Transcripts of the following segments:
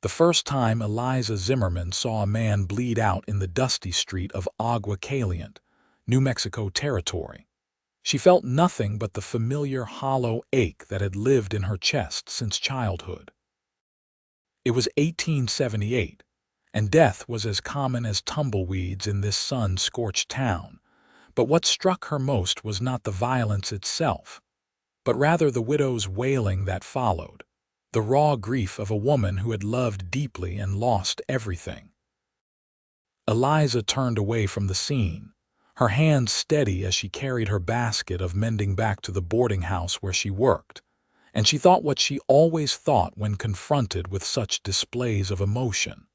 The first time Eliza Zimmerman saw a man bleed out in the dusty street of Agua Caliente, New Mexico territory. She felt nothing but the familiar hollow ache that had lived in her chest since childhood. It was 1878, and death was as common as tumbleweeds in this sun-scorched town. But what struck her most was not the violence itself, but rather the widow's wailing that followed, the raw grief of a woman who had loved deeply and lost everything. Eliza turned away from the scene, her hands steady as she carried her basket of mending back to the boarding house where she worked, and she thought what she always thought when confronted with such displays of emotion.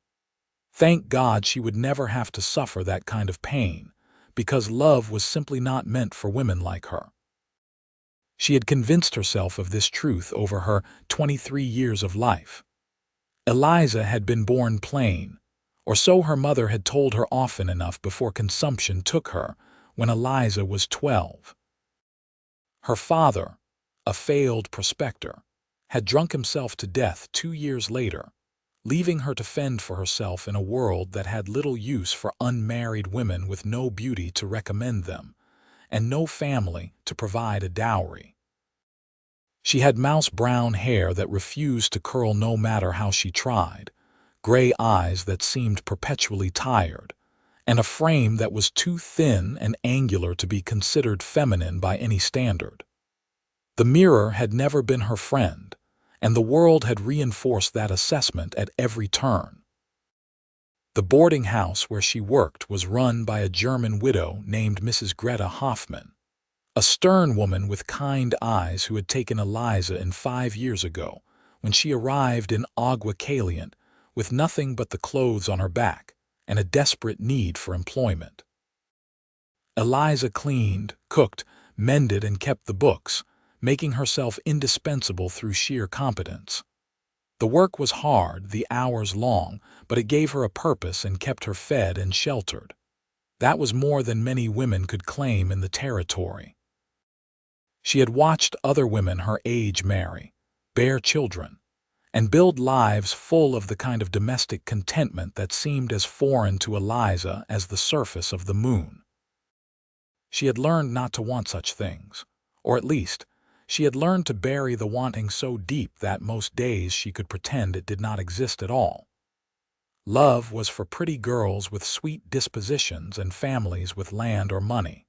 Thank God she would never have to suffer that kind of pain, because love was simply not meant for women like her. She had convinced herself of this truth over her 23 years of life. Eliza had been born plain, or so her mother had told her often enough before consumption took her when Eliza was 12. Her father, a failed prospector, had drunk himself to death 2 years later, leaving her to fend for herself in a world that had little use for unmarried women with no beauty to recommend them, and no family to provide a dowry. She had mouse-brown hair that refused to curl no matter how she tried, gray eyes that seemed perpetually tired, and a frame that was too thin and angular to be considered feminine by any standard. The mirror had never been her friend, and the world had reinforced that assessment at every turn. The boarding house where she worked was run by a German widow named Mrs. Greta Hoffman, a stern woman with kind eyes who had taken Eliza in 5 years ago when she arrived in Agua Caliente with nothing but the clothes on her back and a desperate need for employment. Eliza cleaned, cooked, mended, and kept the books, making herself indispensable through sheer competence. The work was hard, the hours long, but it gave her a purpose and kept her fed and sheltered. That was more than many women could claim in the territory. She had watched other women her age marry, bear children, and build lives full of the kind of domestic contentment that seemed as foreign to Eliza as the surface of the moon. She had learned not to want such things, or at least, she had learned to bury the wanting so deep that most days she could pretend it did not exist at all. Love was for pretty girls with sweet dispositions and families with land or money.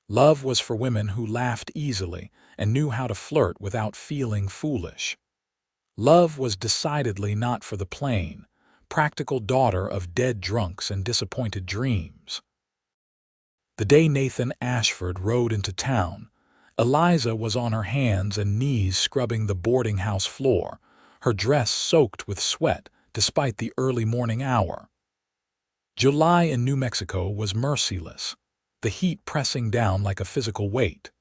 Love was for women who laughed easily and knew how to flirt without feeling foolish. Love was decidedly not for the plain, practical daughter of dead drunks and disappointed dreams. The day Nathan Ashford rode into town, Eliza was on her hands and knees scrubbing the boarding house floor, her dress soaked with sweat despite the early morning hour. July in New Mexico was merciless, the heat pressing down like a physical weight.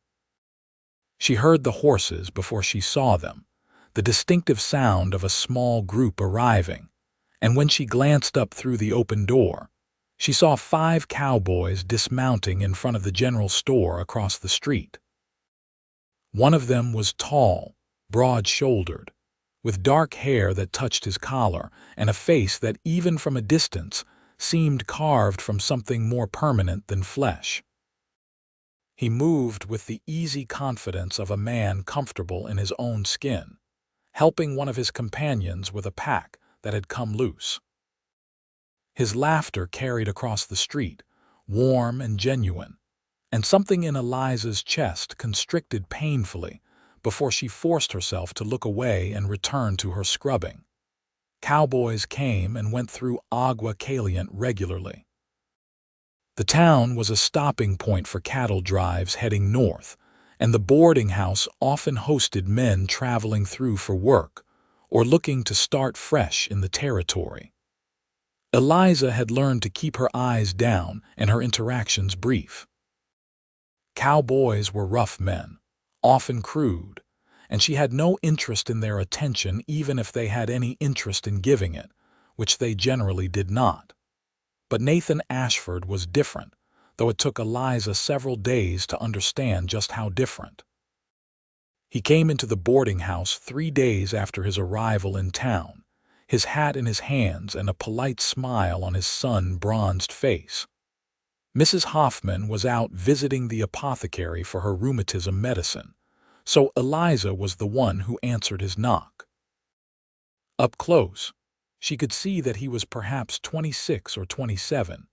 She heard the horses before she saw them, the distinctive sound of a small group arriving, and when she glanced up through the open door, she saw 5 cowboys dismounting in front of the general store across the street. One of them was tall, broad-shouldered, with dark hair that touched his collar and a face that even from a distance seemed carved from something more permanent than flesh. He moved with the easy confidence of a man comfortable in his own skin, helping one of his companions with a pack that had come loose. His laughter carried across the street, warm and genuine, and something in Eliza's chest constricted painfully before she forced herself to look away and return to her scrubbing. Cowboys came and went through Agua Caliente regularly. The town was a stopping point for cattle drives heading north, and the boarding house often hosted men traveling through for work or looking to start fresh in the territory. Eliza had learned to keep her eyes down and her interactions brief. Cowboys were rough men, often crude, and she had no interest in their attention even if they had any interest in giving it, which they generally did not. But Nathan Ashford was different, though it took Eliza several days to understand just how different. He came into the boarding house 3 days after his arrival in town, his hat in his hands and a polite smile on his sun-bronzed face. Mrs. Hoffman was out visiting the apothecary for her rheumatism medicine, so Eliza was the one who answered his knock. Up close, she could see that he was perhaps 26 or 27,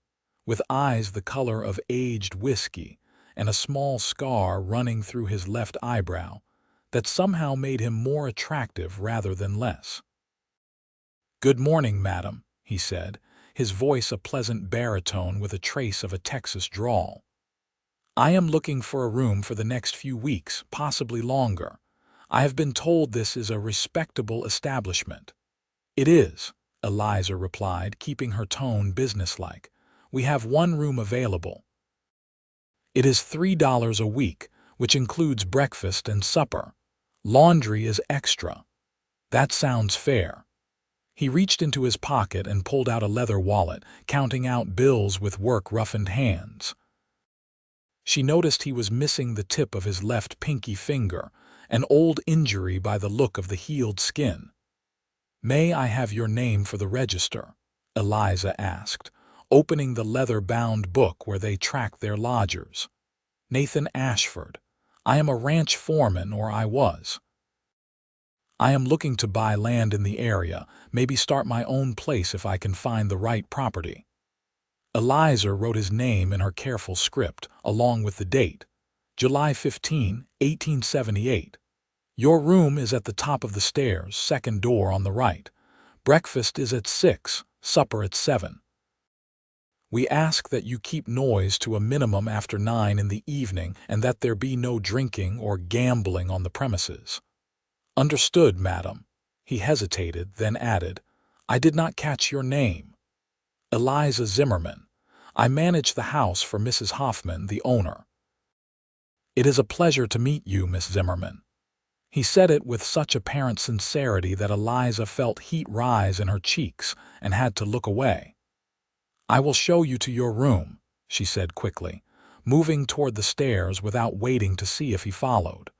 with eyes the color of aged whiskey and a small scar running through his left eyebrow that somehow made him more attractive rather than less. "Good morning, madam," he said, his voice a pleasant baritone with a trace of a Texas drawl. "I am looking for a room for the next few weeks, possibly longer. I have been told this is a respectable establishment." "It is," Eliza replied, keeping her tone businesslike. "We have one room available. It is $3 a week, which includes breakfast and supper. Laundry is extra." "That sounds fair." He reached into his pocket and pulled out a leather wallet, counting out bills with work-roughened hands. She noticed he was missing the tip of his left pinky finger, an old injury by the look of the healed skin. "May I have your name for the register?" Eliza asked, opening the leather-bound book where they tracked their lodgers. "Nathan Ashford. I am a ranch foreman, or I was. I am looking to buy land in the area, maybe start my own place if I can find the right property." Eliza wrote his name in her careful script, along with the date, July 15, 1878. "Your room is at the top of the stairs, second door on the right. Breakfast is at 6, supper at 7. We ask that you keep noise to a minimum after 9 in the evening and that there be no drinking or gambling on the premises." "Understood, madam." He hesitated, then added, "I did not catch your name." "Eliza Zimmerman. I manage the house for Mrs. Hoffman, the owner." "It is a pleasure to meet you, Miss Zimmerman." He said it with such apparent sincerity that Eliza felt heat rise in her cheeks and had to look away. "I will show you to your room," she said quickly, moving toward the stairs without waiting to see if he followed.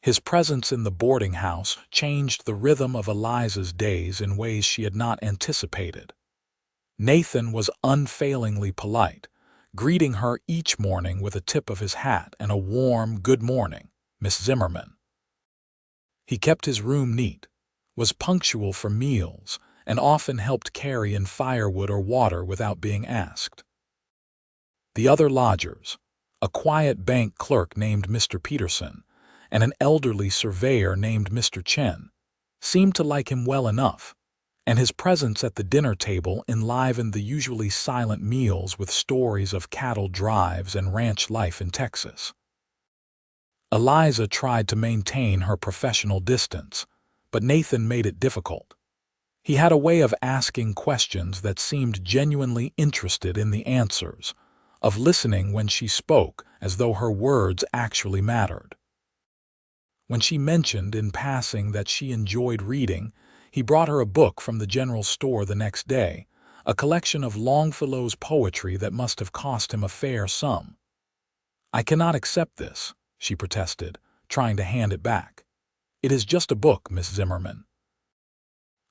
His presence in the boarding house changed the rhythm of Eliza's days in ways she had not anticipated. Nathan was unfailingly polite, greeting her each morning with a tip of his hat and a warm "Good morning, Miss Zimmerman." He kept his room neat, was punctual for meals, and often helped carry in firewood or water without being asked. The other lodgers, a quiet bank clerk named Mr. Peterson and an elderly surveyor named Mr. Chen, seemed to like him well enough, and his presence at the dinner table enlivened the usually silent meals with stories of cattle drives and ranch life in Texas. Eliza tried to maintain her professional distance, but Nathan made it difficult. He had a way of asking questions that seemed genuinely interested in the answers, of listening when she spoke as though her words actually mattered. When she mentioned in passing that she enjoyed reading, he brought her a book from the general store the next day, a collection of Longfellow's poetry that must have cost him a fair sum. "I cannot accept this," she protested, trying to hand it back. "It is just a book, Miss Zimmerman.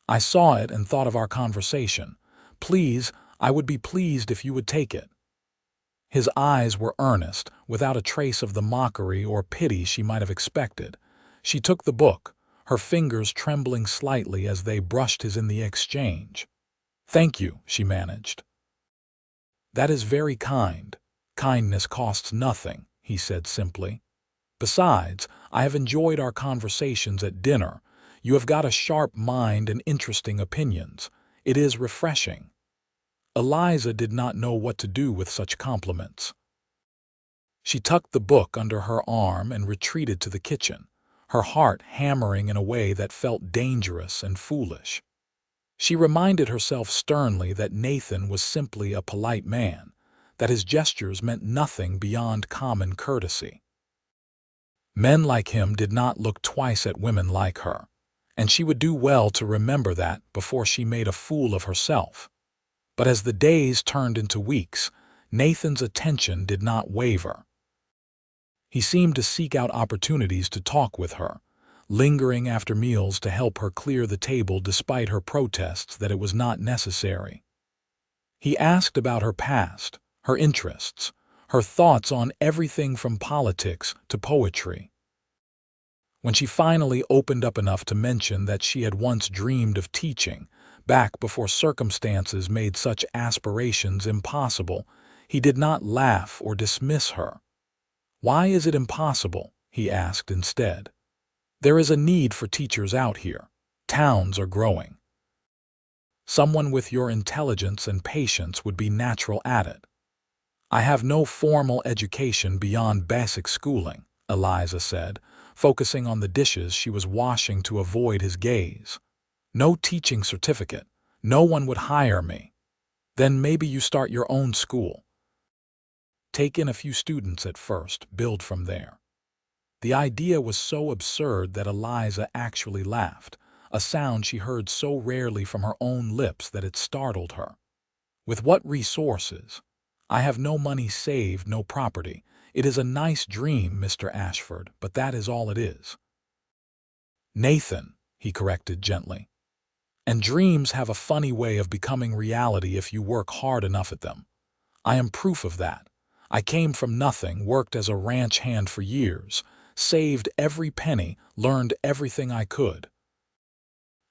I saw it and thought of our conversation. Please, I would be pleased if you would take it." His eyes were earnest, without a trace of the mockery or pity she might have expected. She took the book, her fingers trembling slightly as they brushed his in the exchange. "Thank you," she managed. "That is very kind. Kindness costs nothing," he said simply. "Besides, I have enjoyed our conversations at dinner. You have got a sharp mind and interesting opinions. It is refreshing." Eliza did not know what to do with such compliments. She tucked the book under her arm and retreated to the kitchen, her heart hammering in a way that felt dangerous and foolish. She reminded herself sternly that Nathan was simply a polite man, that his gestures meant nothing beyond common courtesy. Men like him did not look twice at women like her, and she would do well to remember that before she made a fool of herself. But as the days turned into weeks, Nathan's attention did not waver. He seemed to seek out opportunities to talk with her, lingering after meals to help her clear the table despite her protests that it was not necessary. He asked about her past, her interests, her thoughts on everything from politics to poetry. When she finally opened up enough to mention that she had once dreamed of teaching, back before circumstances made such aspirations impossible, he did not laugh or dismiss her. "Why is it impossible?" he asked instead. "There is a need for teachers out here. Towns are growing. Someone with your intelligence and patience would be natural at it." "I have no formal education beyond basic schooling," Eliza said, focusing on the dishes she was washing to avoid his gaze. "No teaching certificate. No one would hire me." "Then maybe you start your own school. Take in a few students at first, build from there." The idea was so absurd that Eliza actually laughed, a sound she heard so rarely from her own lips that it startled her. "With what resources? I have no money saved, no property. It is a nice dream, Mr. Ashford, but that is all it is." "Nathan," he corrected gently. "And dreams have a funny way of becoming reality if you work hard enough at them. I am proof of that. I came from nothing, worked as a ranch hand for years, saved every penny, learned everything I could.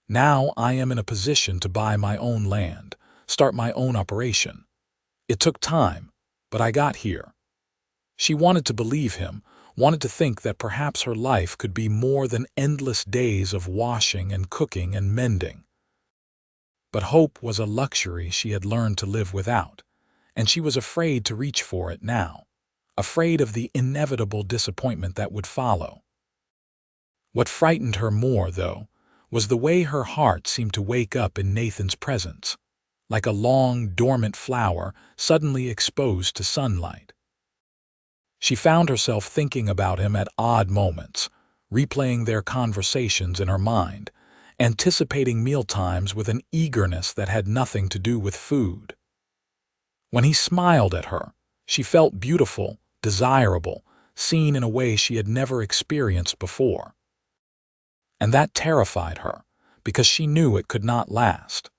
Now I am in a position to buy my own land, start my own operation. It took time, but I got here." She wanted to believe him, wanted to think that perhaps her life could be more than endless days of washing and cooking and mending. But hope was a luxury she had learned to live without, and she was afraid to reach for it now, afraid of the inevitable disappointment that would follow. What frightened her more, though, was the way her heart seemed to wake up in Nathan's presence, like a long, dormant flower suddenly exposed to sunlight. She found herself thinking about him at odd moments, replaying their conversations in her mind, anticipating mealtimes with an eagerness that had nothing to do with food. When he smiled at her, she felt beautiful, desirable, seen in a way she had never experienced before. And that terrified her, because she knew it could not last.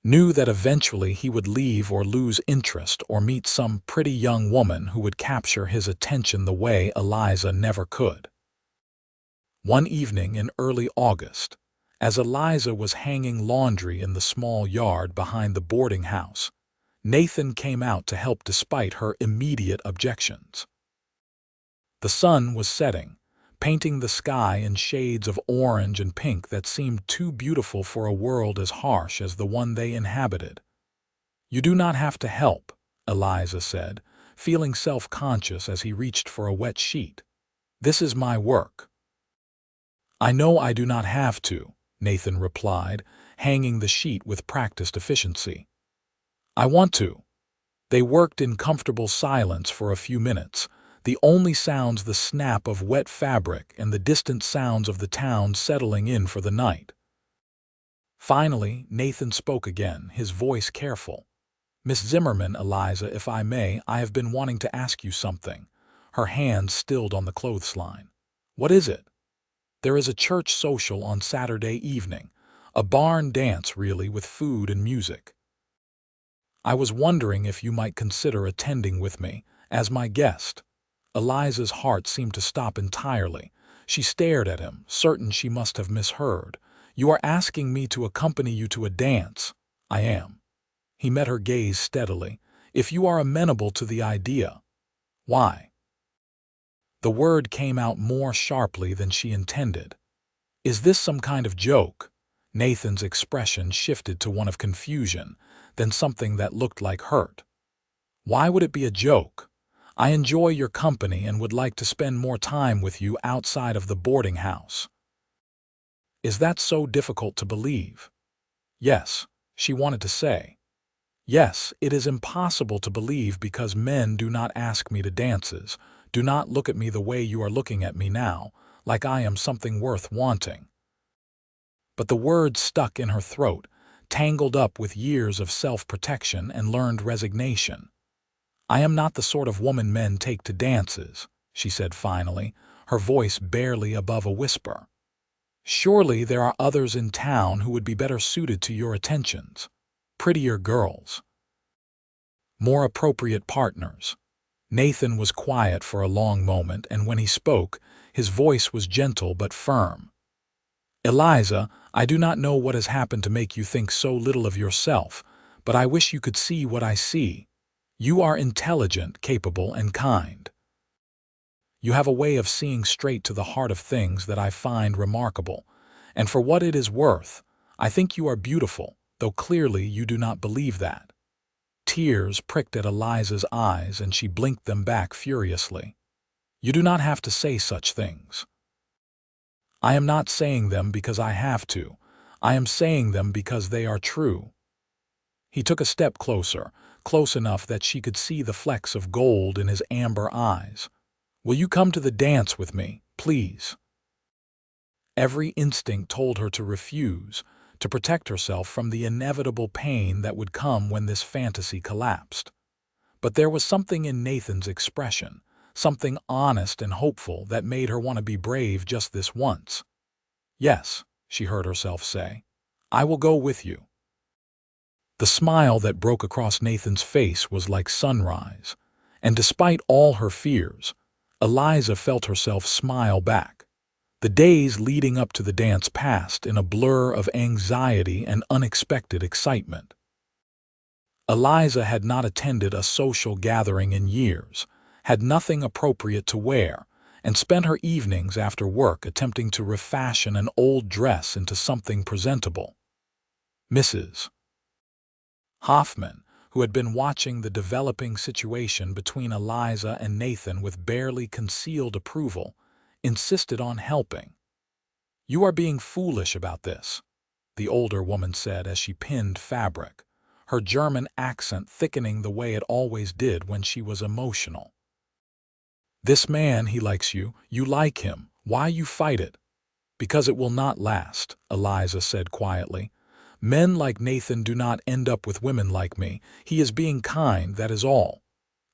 Knew that eventually he would leave or lose interest or meet some pretty young woman who would capture his attention the way Eliza never could. One evening in early August, as Eliza was hanging laundry in the small yard behind the boarding house, Nathan came out to help despite her immediate objections. The sun was setting, painting the sky in shades of orange and pink that seemed too beautiful for a world as harsh as the one they inhabited. "You do not have to help," Eliza said, feeling self-conscious as he reached for a wet sheet. "This is my work." "I know I do not have to," Nathan replied, hanging the sheet with practiced efficiency. "I want to." They worked in comfortable silence for a few minutes, the only sounds the snap of wet fabric and the distant sounds of the town settling in for the night. Finally, Nathan spoke again, his voice careful. "Miss Zimmerman, Eliza, if I may, I have been wanting to ask you something." Her hands stilled on the clothesline. "What is it?" "There is a church social on Saturday evening. A barn dance, really, with food and music. I was wondering if you might consider attending with me, as my guest." Eliza's heart seemed to stop entirely. She stared at him, certain she must have misheard. "You are asking me to accompany you to a dance?" "I am." He met her gaze steadily. "If you are amenable to the idea." "Why?" The word came out more sharply than she intended. "Is this some kind of joke?" Nathan's expression shifted to one of confusion, then something that looked like hurt. "Why would it be a joke? I enjoy your company and would like to spend more time with you outside of the boarding house." "Is that so difficult to believe?" "Yes," she wanted to say. "Yes, it is impossible to believe because men do not ask me to dances, do not look at me the way you are looking at me now, like I am something worth wanting." But the words stuck in her throat, tangled up with years of self-protection and learned resignation. "I am not the sort of woman men take to dances," she said finally, her voice barely above a whisper. Surely there are others in town who would be better suited to your attentions. Prettier girls. More appropriate partners. Nathan was quiet for a long moment, and when he spoke, his voice was gentle but firm. Eliza, I do not know what has happened to make you think so little of yourself, but I wish you could see what I see. You are intelligent, capable, and kind. You have a way of seeing straight to the heart of things that I find remarkable, and for what it is worth, I think you are beautiful, though clearly you do not believe that. Tears pricked at Eliza's eyes, and she blinked them back furiously. You do not have to say such things. I am not saying them because I have to. I am saying them because they are true. He took a step closer, close enough that she could see the flecks of gold in his amber eyes. Will you come to the dance with me, please? Every instinct told her to refuse, to protect herself from the inevitable pain that would come when this fantasy collapsed. But there was something in Nathan's expression, something honest and hopeful that made her want to be brave just this once. Yes, she heard herself say, I will go with you. The smile that broke across Nathan's face was like sunrise, and despite all her fears, Eliza felt herself smile back. The days leading up to the dance passed in a blur of anxiety and unexpected excitement. Eliza had not attended a social gathering in years, had nothing appropriate to wear, and spent her evenings after work attempting to refashion an old dress into something presentable. Mrs. Hoffman, who had been watching the developing situation between Eliza and Nathan with barely concealed approval, insisted on helping. You are being foolish about this, the older woman said as she pinned fabric, her German accent thickening the way it always did when she was emotional. This man, he likes you, you like him, why you fight it? Because it will not last, Eliza said quietly. Men like Nathan do not end up with women like me. He is being kind, that is all.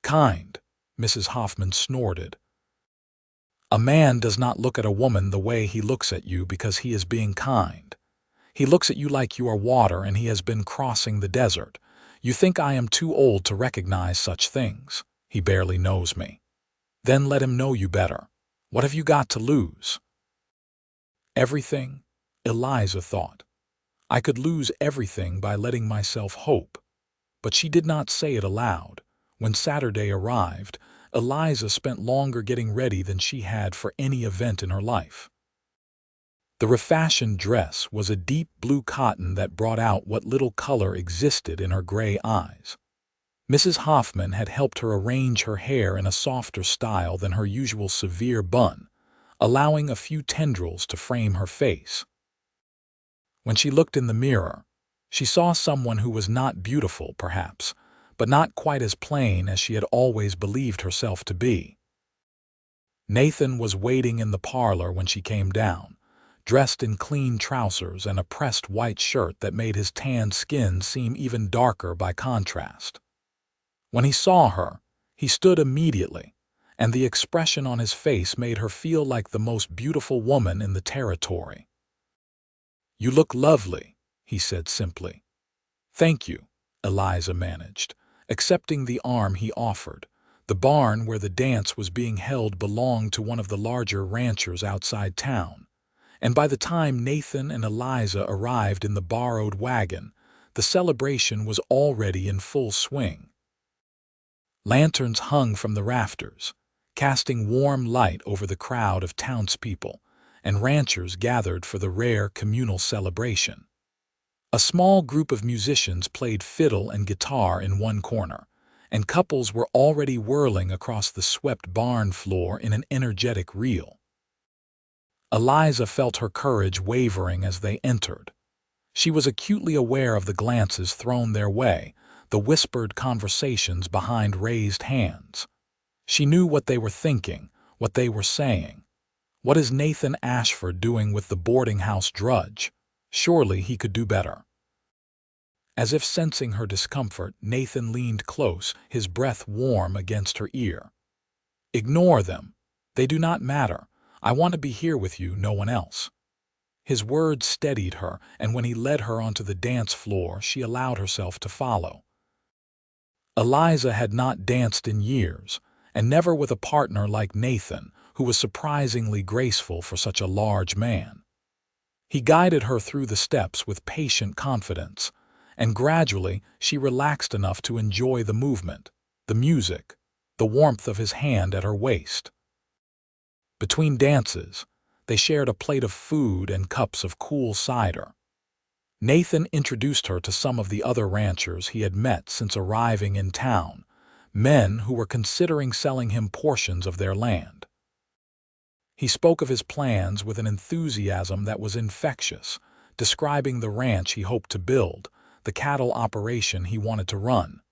Kind, Mrs. Hoffman snorted. A man does not look at a woman the way he looks at you because he is being kind. He looks at you like you are water and he has been crossing the desert. You think I am too old to recognize such things. He barely knows me. Then let him know you better. What have you got to lose? Everything, Eliza thought. I could lose everything by letting myself hope. But she did not say it aloud. When Saturday arrived, Eliza spent longer getting ready than she had for any event in her life. The refashioned dress was a deep blue cotton that brought out what little color existed in her gray eyes. Mrs. Hoffman had helped her arrange her hair in a softer style than her usual severe bun, allowing a few tendrils to frame her face. When she looked in the mirror, she saw someone who was not beautiful, perhaps, but not quite as plain as she had always believed herself to be. Nathan was waiting in the parlor when she came down, dressed in clean trousers and a pressed white shirt that made his tanned skin seem even darker by contrast. When he saw her, he stood immediately, and the expression on his face made her feel like the most beautiful woman in the territory. You look lovely, he said simply. Thank you, Eliza managed, accepting the arm he offered. The barn where the dance was being held belonged to one of the larger ranchers outside town, and by the time Nathan and Eliza arrived in the borrowed wagon, the celebration was already in full swing. Lanterns hung from the rafters, casting warm light over the crowd of townspeople, and ranchers gathered for the rare communal celebration. A small group of musicians played fiddle and guitar in one corner, and couples were already whirling across the swept barn floor in an energetic reel. Eliza felt her courage wavering as they entered. She was acutely aware of the glances thrown their way, the whispered conversations behind raised hands. She knew what they were thinking, what they were saying. What is Nathan Ashford doing with the boarding house drudge? Surely he could do better. As if sensing her discomfort, Nathan leaned close, his breath warm against her ear. Ignore them. They do not matter. I want to be here with you, no one else. His words steadied her, and when he led her onto the dance floor, she allowed herself to follow. Eliza had not danced in years, and never with a partner like Nathan, who was surprisingly graceful for such a large man. He guided her through the steps with patient confidence, and gradually she relaxed enough to enjoy the movement, the music, the warmth of his hand at her waist. Between dances, they shared a plate of food and cups of cool cider. Nathan introduced her to some of the other ranchers he had met since arriving in town, men who were considering selling him portions of their land. He spoke of his plans with an enthusiasm that was infectious, describing the ranch he hoped to build, the cattle operation he wanted to run.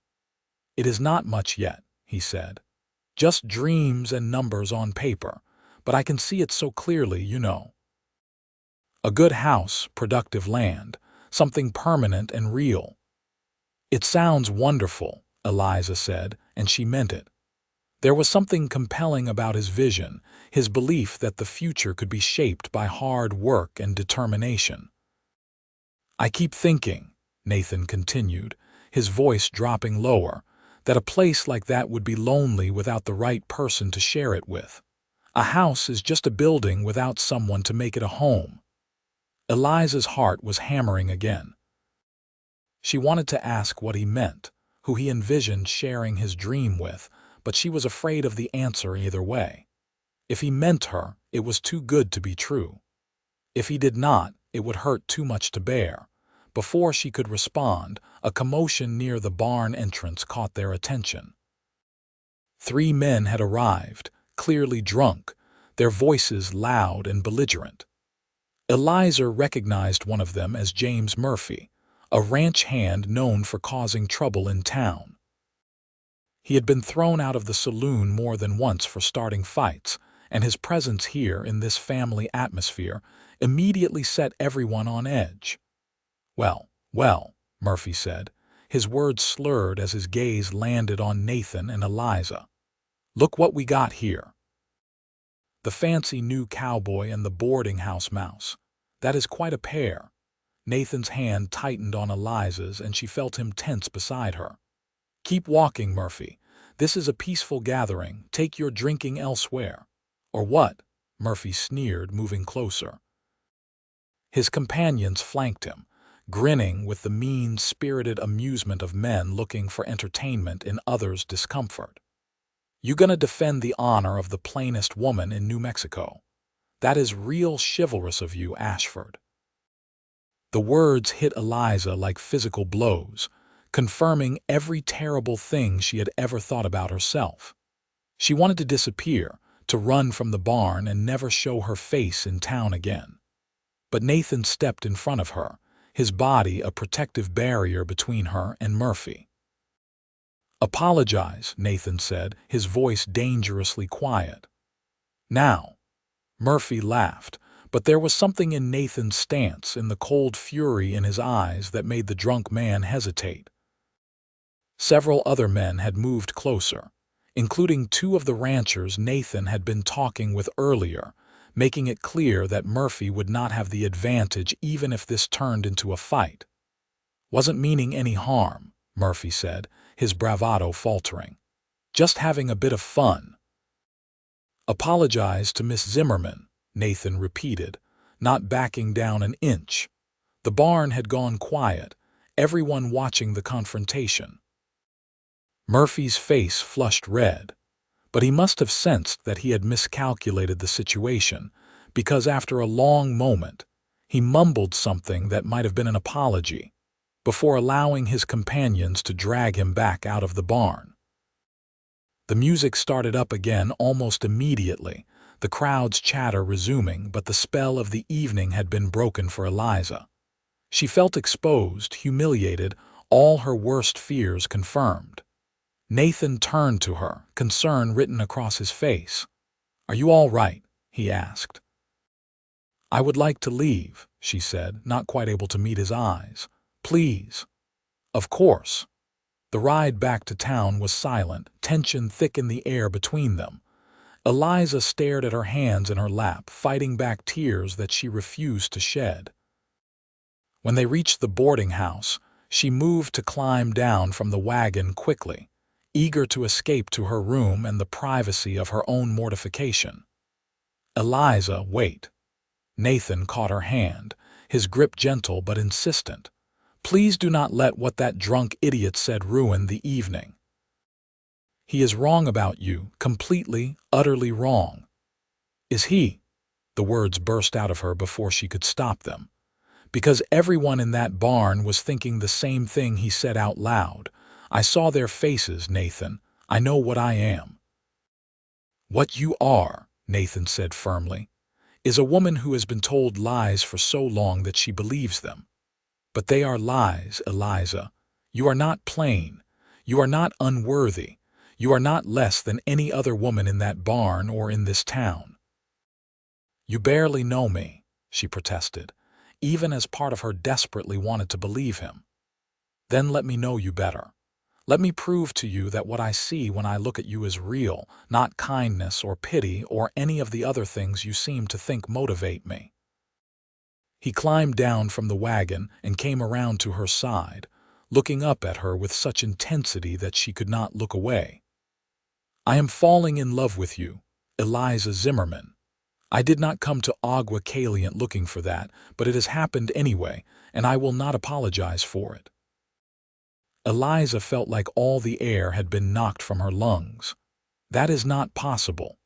"It is not much yet," he said. "Just dreams and numbers on paper, but I can see it so clearly, you know. A good house, productive land, something permanent and real." "It sounds wonderful," Eliza said, and she meant it. There was something compelling about his vision, his belief that the future could be shaped by hard work and determination. "I keep thinking," Nathan continued, his voice dropping lower, "that a place like that would be lonely without the right person to share it with. A house is just a building without someone to make it a home." Eliza's heart was hammering again. She wanted to ask what he meant, who he envisioned sharing his dream with, but she was afraid of the answer either way. If he meant her, it was too good to be true. If he did not, it would hurt too much to bear. Before she could respond, a commotion near the barn entrance caught their attention. 3 men had arrived, clearly drunk, their voices loud and belligerent. Eliza recognized one of them as James Murphy, a ranch hand known for causing trouble in town. He had been thrown out of the saloon more than once for starting fights, and his presence here in this family atmosphere immediately set everyone on edge. "Well, well," Murphy said, his words slurred as his gaze landed on Nathan and Eliza. "Look what we got here. The fancy new cowboy and the boarding house mouse. That is quite a pair." Nathan's hand tightened on Eliza's, and she felt him tense beside her. "Keep walking, Murphy. This is a peaceful gathering. Take your drinking elsewhere." "Or what?" Murphy sneered, moving closer. His companions flanked him, grinning with the mean-spirited amusement of men looking for entertainment in others' discomfort. "You gonna defend the honor of the plainest woman in New Mexico? That is real chivalrous of you, Ashford." The words hit Eliza like physical blows, confirming every terrible thing she had ever thought about herself. She wanted to disappear, to run from the barn and never show her face in town again. But Nathan stepped in front of her, his body a protective barrier between her and Murphy. "Apologize," Nathan said, his voice dangerously quiet. "Now." Murphy laughed, but there was something in Nathan's stance, in the cold fury in his eyes, that made the drunk man hesitate. Several other men had moved closer, including 2 of the ranchers Nathan had been talking with earlier, making it clear that Murphy would not have the advantage even if this turned into a fight. "Wasn't meaning any harm," Murphy said, his bravado faltering. "Just having a bit of fun." "Apologize to Miss Zimmerman," Nathan repeated, not backing down an inch. The barn had gone quiet, everyone watching the confrontation. Murphy's face flushed red, but he must have sensed that he had miscalculated the situation, because after a long moment, he mumbled something that might have been an apology, before allowing his companions to drag him back out of the barn. The music started up again almost immediately, the crowd's chatter resuming, but the spell of the evening had been broken for Eliza. She felt exposed, humiliated, all her worst fears confirmed. Nathan turned to her, concern written across his face. "Are you all right?" he asked. "I would like to leave," she said, not quite able to meet his eyes. "Please." "Of course." The ride back to town was silent, tension thick in the air between them. Eliza stared at her hands in her lap, fighting back tears that she refused to shed. When they reached the boarding house, she moved to climb down from the wagon quickly, eager to escape to her room and the privacy of her own mortification. "Eliza, wait." Nathan caught her hand, his grip gentle but insistent. "Please do not let what that drunk idiot said ruin the evening. He is wrong about you, completely, utterly wrong." "Is he?" The words burst out of her before she could stop them. "Because everyone in that barn was thinking the same thing he said out loud. I saw their faces, Nathan. I know what I am." "What you are," Nathan said firmly, "is a woman who has been told lies for so long that she believes them. But they are lies, Eliza. You are not plain. You are not unworthy. You are not less than any other woman in that barn or in this town." "You barely know me," she protested, even as part of her desperately wanted to believe him. "Then let me know you better. Let me prove to you that what I see when I look at you is real, not kindness or pity or any of the other things you seem to think motivate me." He climbed down from the wagon and came around to her side, looking up at her with such intensity that she could not look away. "I am falling in love with you, Eliza Zimmerman. I did not come to Agua Caliente looking for that, but it has happened anyway, and I will not apologize for it." Eliza felt like all the air had been knocked from her lungs. "That is not possible."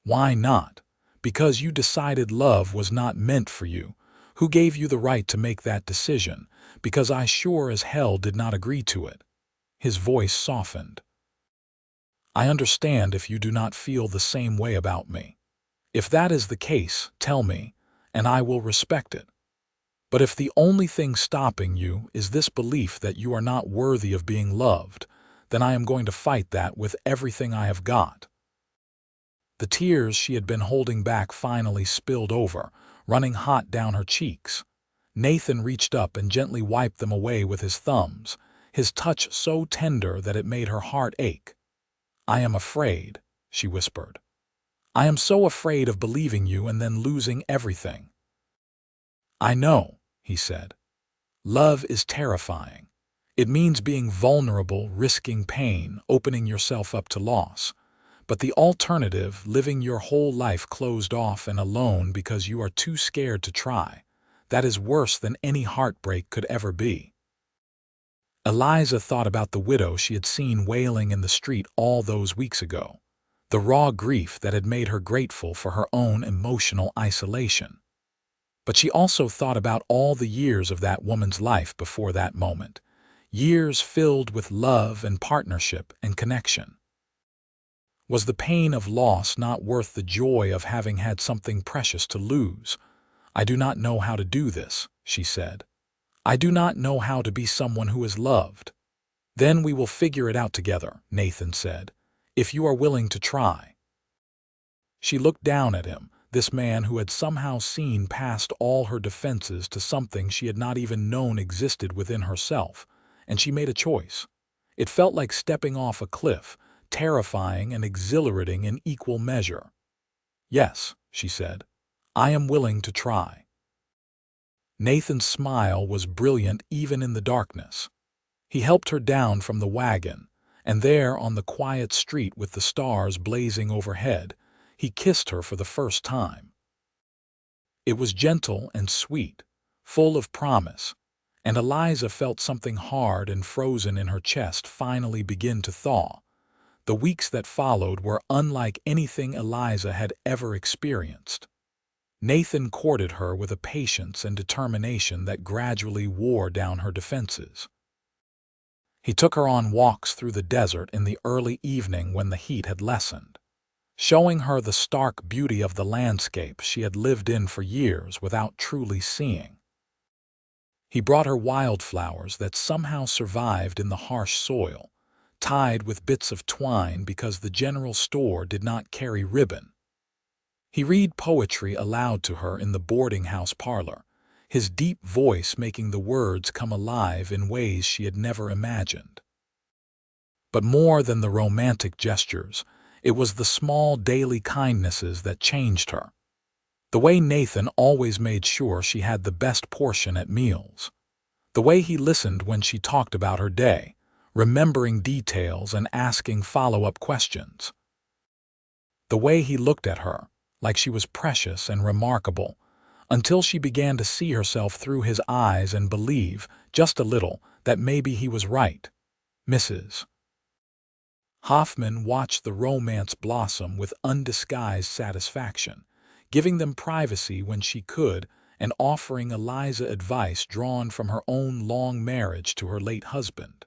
"Why not?" "Because you decided love was not meant for you. Who gave you the right to make that decision? Because I sure as hell did not agree to it." His voice softened. "I understand if you do not feel the same way about me. If that is the case, tell me, and I will respect it. But if the only thing stopping you is this belief that you are not worthy of being loved, then I am going to fight that with everything I have got." The tears she had been holding back finally spilled over, running hot down her cheeks. Nathan reached up and gently wiped them away with his thumbs, his touch so tender that it made her heart ache. "I am afraid," she whispered. "I am so afraid of believing you and then losing everything." "I know," he said. "Love is terrifying. It means being vulnerable, risking pain, opening yourself up to loss. But the alternative, living your whole life closed off and alone because you are too scared to try, that is worse than any heartbreak could ever be." Eliza thought about the widow she had seen wailing in the street all those weeks ago, the raw grief that had made her grateful for her own emotional isolation. But she also thought about all the years of that woman's life before that moment, years filled with love and partnership and connection. Was the pain of loss not worth the joy of having had something precious to lose? "I do not know how to do this," she said. "I do not know how to be someone who is loved." "Then we will figure it out together," Nathan said, "if you are willing to try." She looked down at him, this man who had somehow seen past all her defenses to something she had not even known existed within herself, and she made a choice. It felt like stepping off a cliff, terrifying and exhilarating in equal measure. "Yes," she said, "I am willing to try." Nathan's smile was brilliant even in the darkness. He helped her down from the wagon, and there on the quiet street with the stars blazing overhead, he kissed her for the first time. It was gentle and sweet, full of promise, and Eliza felt something hard and frozen in her chest finally begin to thaw. The weeks that followed were unlike anything Eliza had ever experienced. Nathan courted her with a patience and determination that gradually wore down her defenses. He took her on walks through the desert in the early evening when the heat had lessened, showing her the stark beauty of the landscape she had lived in for years without truly seeing. He brought her wildflowers that somehow survived in the harsh soil, tied with bits of twine because the general store did not carry ribbon. He read poetry aloud to her in the boarding house parlor, his deep voice making the words come alive in ways she had never imagined. But more than the romantic gestures, It was the small daily kindnesses that changed her. The way Nathan always made sure she had the best portion at meals. The way he listened when she talked about her day, remembering details and asking follow-up questions. The way he looked at her, like she was precious and remarkable, until she began to see herself through his eyes and believe, just a little, that maybe he was right. Mrs. Hoffman watched the romance blossom with undisguised satisfaction, giving them privacy when she could and offering Eliza advice drawn from her own long marriage to her late husband.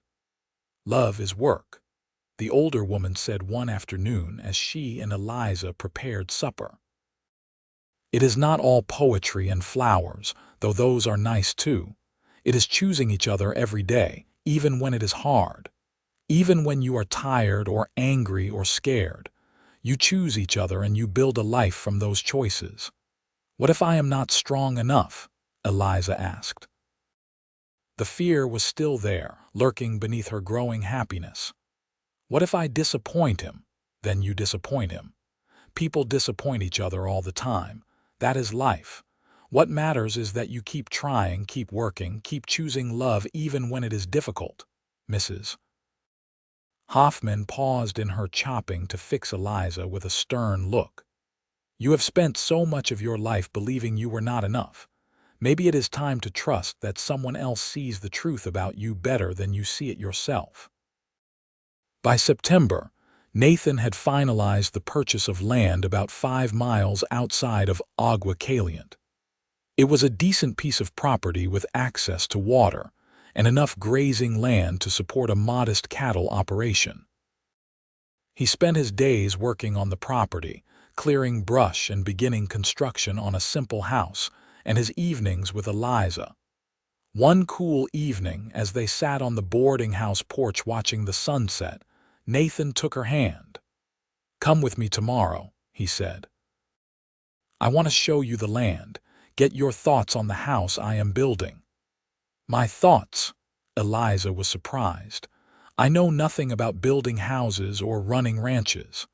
"Love is work," the older woman said one afternoon as she and Eliza prepared supper. "It is not all poetry and flowers, though those are nice too. It is choosing each other every day, even when it is hard. Even when you are tired or angry or scared, you choose each other and you build a life from those choices." "What if I am not strong enough?" Eliza asked. The fear was still there, lurking beneath her growing happiness. "What if I disappoint him?" "Then you disappoint him. People disappoint each other all the time. That is life. What matters is that you keep trying, keep working, keep choosing love even when it is difficult." Mrs. Hoffman paused in her chopping to fix Eliza with a stern look. "You have spent so much of your life believing you were not enough. Maybe it is time to trust that someone else sees the truth about you better than you see it yourself." By September, Nathan had finalized the purchase of land about 5 miles outside of Agua Caliente. It was a decent piece of property with access to water and enough grazing land to support a modest cattle operation. He spent his days working on the property, clearing brush and beginning construction on a simple house, and his evenings with Eliza. One cool evening, as they sat on the boarding house porch watching the sunset, Nathan took her hand. "Come with me tomorrow," he said. "I want to show you the land, get your thoughts on the house I am building." "My thoughts?" Eliza was surprised. "I know nothing about building houses or running ranches."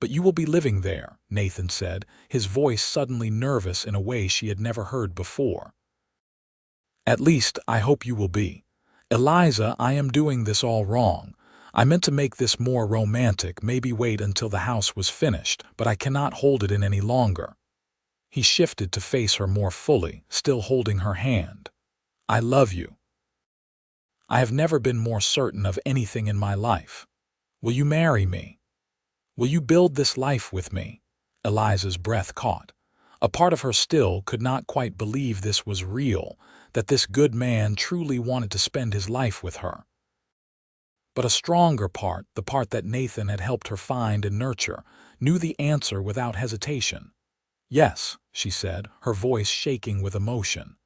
"But you will be living there," Nathan said, his voice suddenly nervous in a way she had never heard before. "At least, I hope you will be. Eliza, I am doing this all wrong. I meant to make this more romantic, maybe wait until the house was finished, but I cannot hold it in any longer." He shifted to face her more fully, still holding her hand. "I love you. I have never been more certain of anything in my life. Will you marry me? Will you build this life with me?" Eliza's breath caught. A part of her still could not quite believe this was real, that this good man truly wanted to spend his life with her. But a stronger part, the part that Nathan had helped her find and nurture, knew the answer without hesitation. "Yes," she said, her voice shaking with emotion.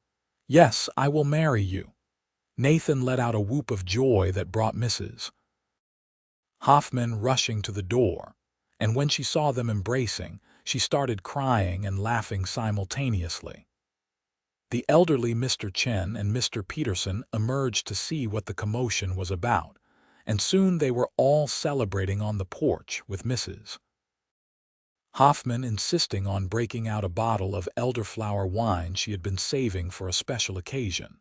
"Yes, I will marry you." Nathan let out a whoop of joy that brought Mrs. Hoffman rushing to the door, and when she saw them embracing, she started crying and laughing simultaneously. The elderly Mr. Chen and Mr. Peterson emerged to see what the commotion was about, and soon they were all celebrating on the porch with Mrs. Hoffman insisting on breaking out a bottle of elderflower wine she had been saving for a special occasion.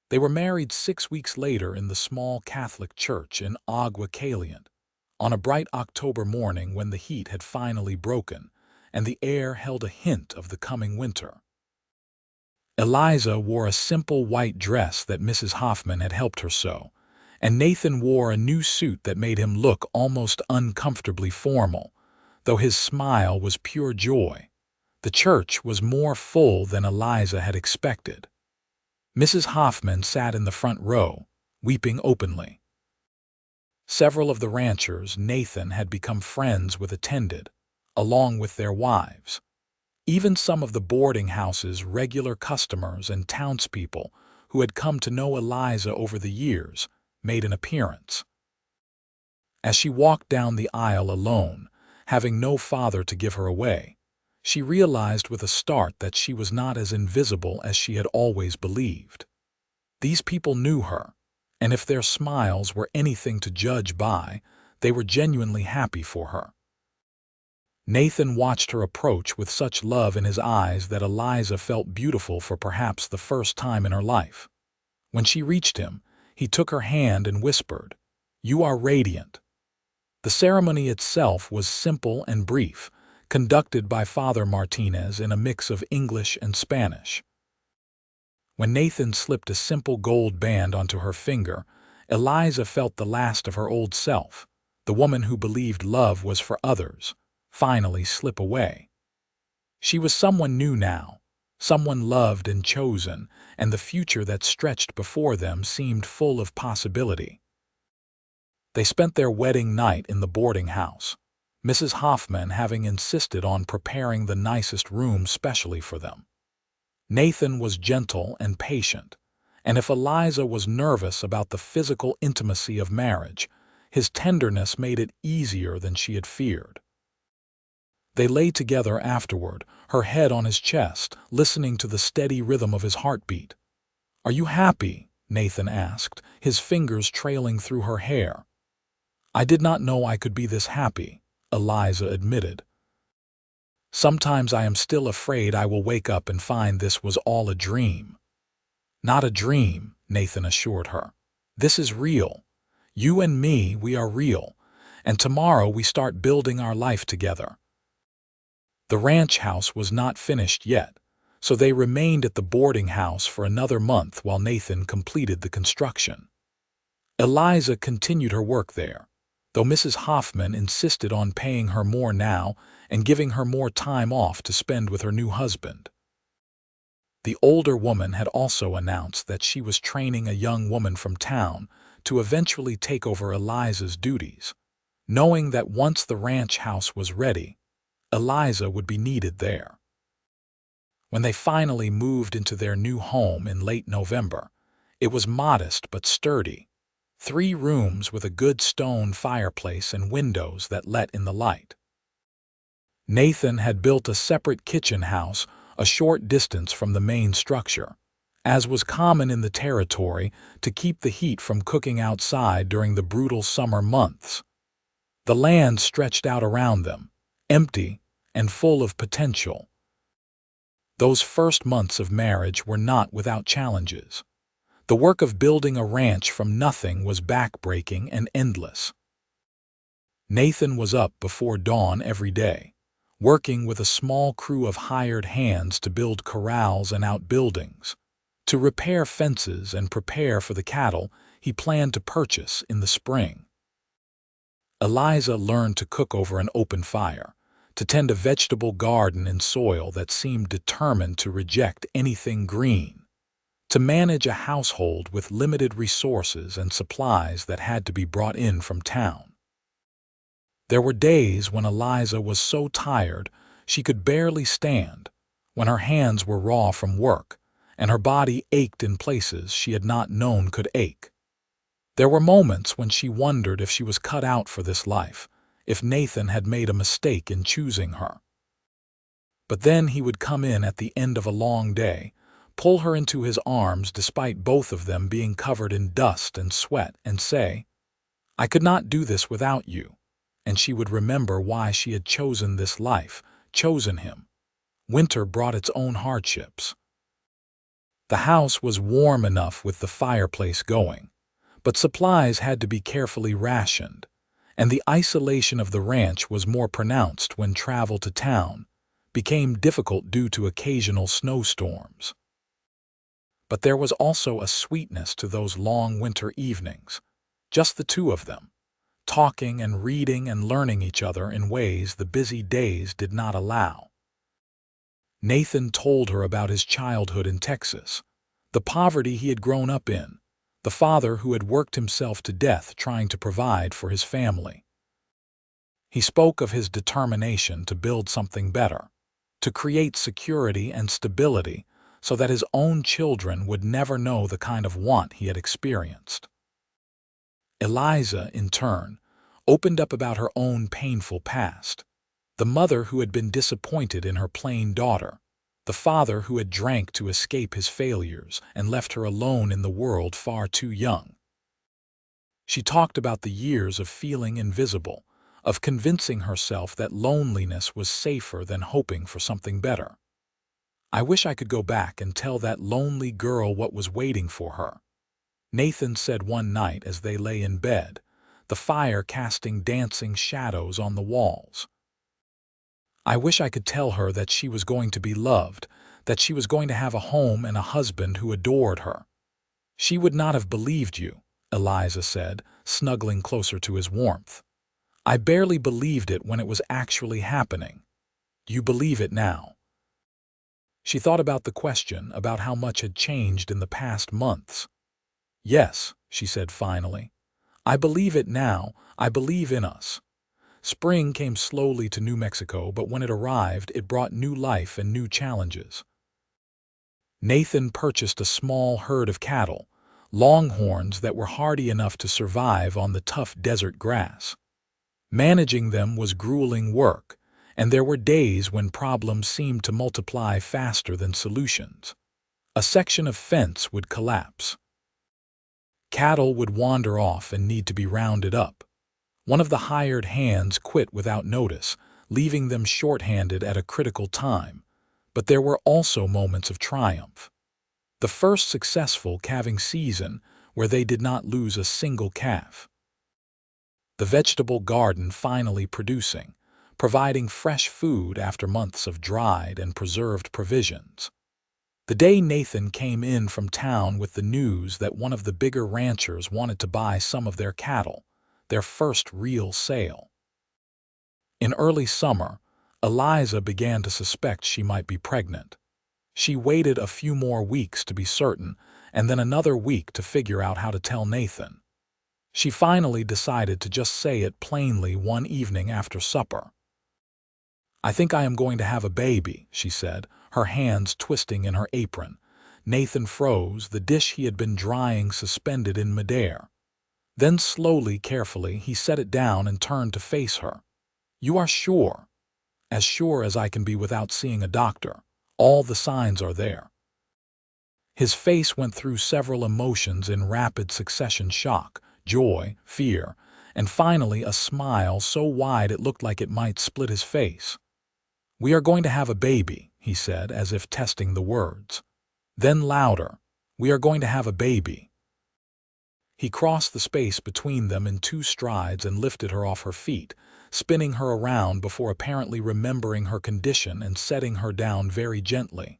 They were married 6 weeks later in the small Catholic church in Agua Caliente, on a bright October morning when the heat had finally broken, and the air held a hint of the coming winter. Eliza wore a simple white dress that Mrs. Hoffman had helped her sew, and Nathan wore a new suit that made him look almost uncomfortably formal, though his smile was pure joy. The church was more full than Eliza had expected. Mrs. Hoffman sat in the front row, weeping openly. Several of the ranchers Nathan had become friends with attended, along with their wives. Even some of the boarding house's regular customers and townspeople who had come to know Eliza over the years made an appearance. As she walked down the aisle alone, having no father to give her away, she realized with a start that she was not as invisible as she had always believed. These people knew her, and if their smiles were anything to judge by, they were genuinely happy for her. Nathan watched her approach with such love in his eyes that Eliza felt beautiful for perhaps the first time in her life. When she reached him, he took her hand and whispered, "You are radiant." The ceremony itself was simple and brief, conducted by Father Martinez in a mix of English and Spanish. When Nathan slipped a simple gold band onto her finger, Eliza felt the last of her old self, the woman who believed love was for others, finally slip away. She was someone new now, someone loved and chosen, and the future that stretched before them seemed full of possibility. They spent their wedding night in the boarding house, Mrs. Hoffman having insisted on preparing the nicest room specially for them. Nathan was gentle and patient, and if Eliza was nervous about the physical intimacy of marriage, his tenderness made it easier than she had feared. They lay together afterward, her head on his chest, listening to the steady rhythm of his heartbeat. "Are you happy?" Nathan asked, his fingers trailing through her hair. "I did not know I could be this happy," Eliza admitted. "Sometimes I am still afraid I will wake up and find this was all a dream." "Not a dream," Nathan assured her. "This is real. You and me, we are real, and tomorrow we start building our life together." The ranch house was not finished yet, so they remained at the boarding house for another month while Nathan completed the construction. Eliza continued her work there, though Mrs. Hoffman insisted on paying her more now and giving her more time off to spend with her new husband. The older woman had also announced that she was training a young woman from town to eventually take over Eliza's duties, knowing that once the ranch house was ready, Eliza would be needed there. When they finally moved into their new home in late November, it was modest but sturdy, 3 rooms with a good stone fireplace and windows that let in the light. Nathan had built a separate kitchen house a short distance from the main structure, as was common in the territory, to keep the heat from cooking outside during the brutal summer months. The land stretched out around them, empty and full of potential. Those first months of marriage were not without challenges. The work of building a ranch from nothing was backbreaking and endless. Nathan was up before dawn every day, working with a small crew of hired hands to build corrals and outbuildings, to repair fences and prepare for the cattle he planned to purchase in the spring. Eliza learned to cook over an open fire, to tend a vegetable garden in soil that seemed determined to reject anything green, to manage a household with limited resources and supplies that had to be brought in from town. There were days when Eliza was so tired she could barely stand, when her hands were raw from work, and her body ached in places she had not known could ache. There were moments when she wondered if she was cut out for this life, if Nathan had made a mistake in choosing her. But then he would come in at the end of a long day, pull her into his arms despite both of them being covered in dust and sweat, and say, "I could not do this without you," and she would remember why she had chosen this life, chosen him. Winter brought its own hardships. The house was warm enough with the fireplace going, but supplies had to be carefully rationed, and the isolation of the ranch was more pronounced when travel to town became difficult due to occasional snowstorms. But there was also a sweetness to those long winter evenings, just the two of them, talking and reading and learning each other in ways the busy days did not allow. Nathan told her about his childhood in Texas, the poverty he had grown up in, the father who had worked himself to death trying to provide for his family. He spoke of his determination to build something better, to create security and stability so that his own children would never know the kind of want he had experienced. Eliza, in turn, opened up about her own painful past, the mother who had been disappointed in her plain daughter, the father who had drank to escape his failures and left her alone in the world far too young. She talked about the years of feeling invisible, of convincing herself that loneliness was safer than hoping for something better. I wish I could go back and tell that lonely girl what was waiting for her, Nathan said one night as they lay in bed, the fire casting dancing shadows on the walls. I wish I could tell her that she was going to be loved, that she was going to have a home and a husband who adored her. She would not have believed you, Eliza said, snuggling closer to his warmth. I barely believed it when it was actually happening. You believe it now. She thought about the question, about how much had changed in the past months. Yes, she said finally. I believe it now. I believe in us. Spring came slowly to New Mexico, but when it arrived, it brought new life and new challenges. Nathan purchased a small herd of cattle, longhorns that were hardy enough to survive on the tough desert grass. Managing them was grueling work, and there were days when problems seemed to multiply faster than solutions. A section of fence would collapse. Cattle would wander off and need to be rounded up. One of the hired hands quit without notice, leaving them short-handed at a critical time. But there were also moments of triumph. The first successful calving season, where they did not lose a single calf. The vegetable garden finally producing, providing fresh food after months of dried and preserved provisions. The day Nathan came in from town with the news that one of the bigger ranchers wanted to buy some of their cattle, their first real sale. In early summer, Eliza began to suspect she might be pregnant. She waited a few more weeks to be certain, and then another week to figure out how to tell Nathan. She finally decided to just say it plainly one evening after supper. I think I am going to have a baby, she said, her hands twisting in her apron. Nathan froze, the dish he had been drying suspended in midair. Then slowly, carefully, he set it down and turned to face her. You are sure? As sure as I can be without seeing a doctor. All the signs are there. His face went through several emotions in rapid succession: shock, joy, fear, and finally a smile so wide it looked like it might split his face. We are going to have a baby, he said, as if testing the words. Then louder, we are going to have a baby. He crossed the space between them in 2 strides and lifted her off her feet, spinning her around before apparently remembering her condition and setting her down very gently.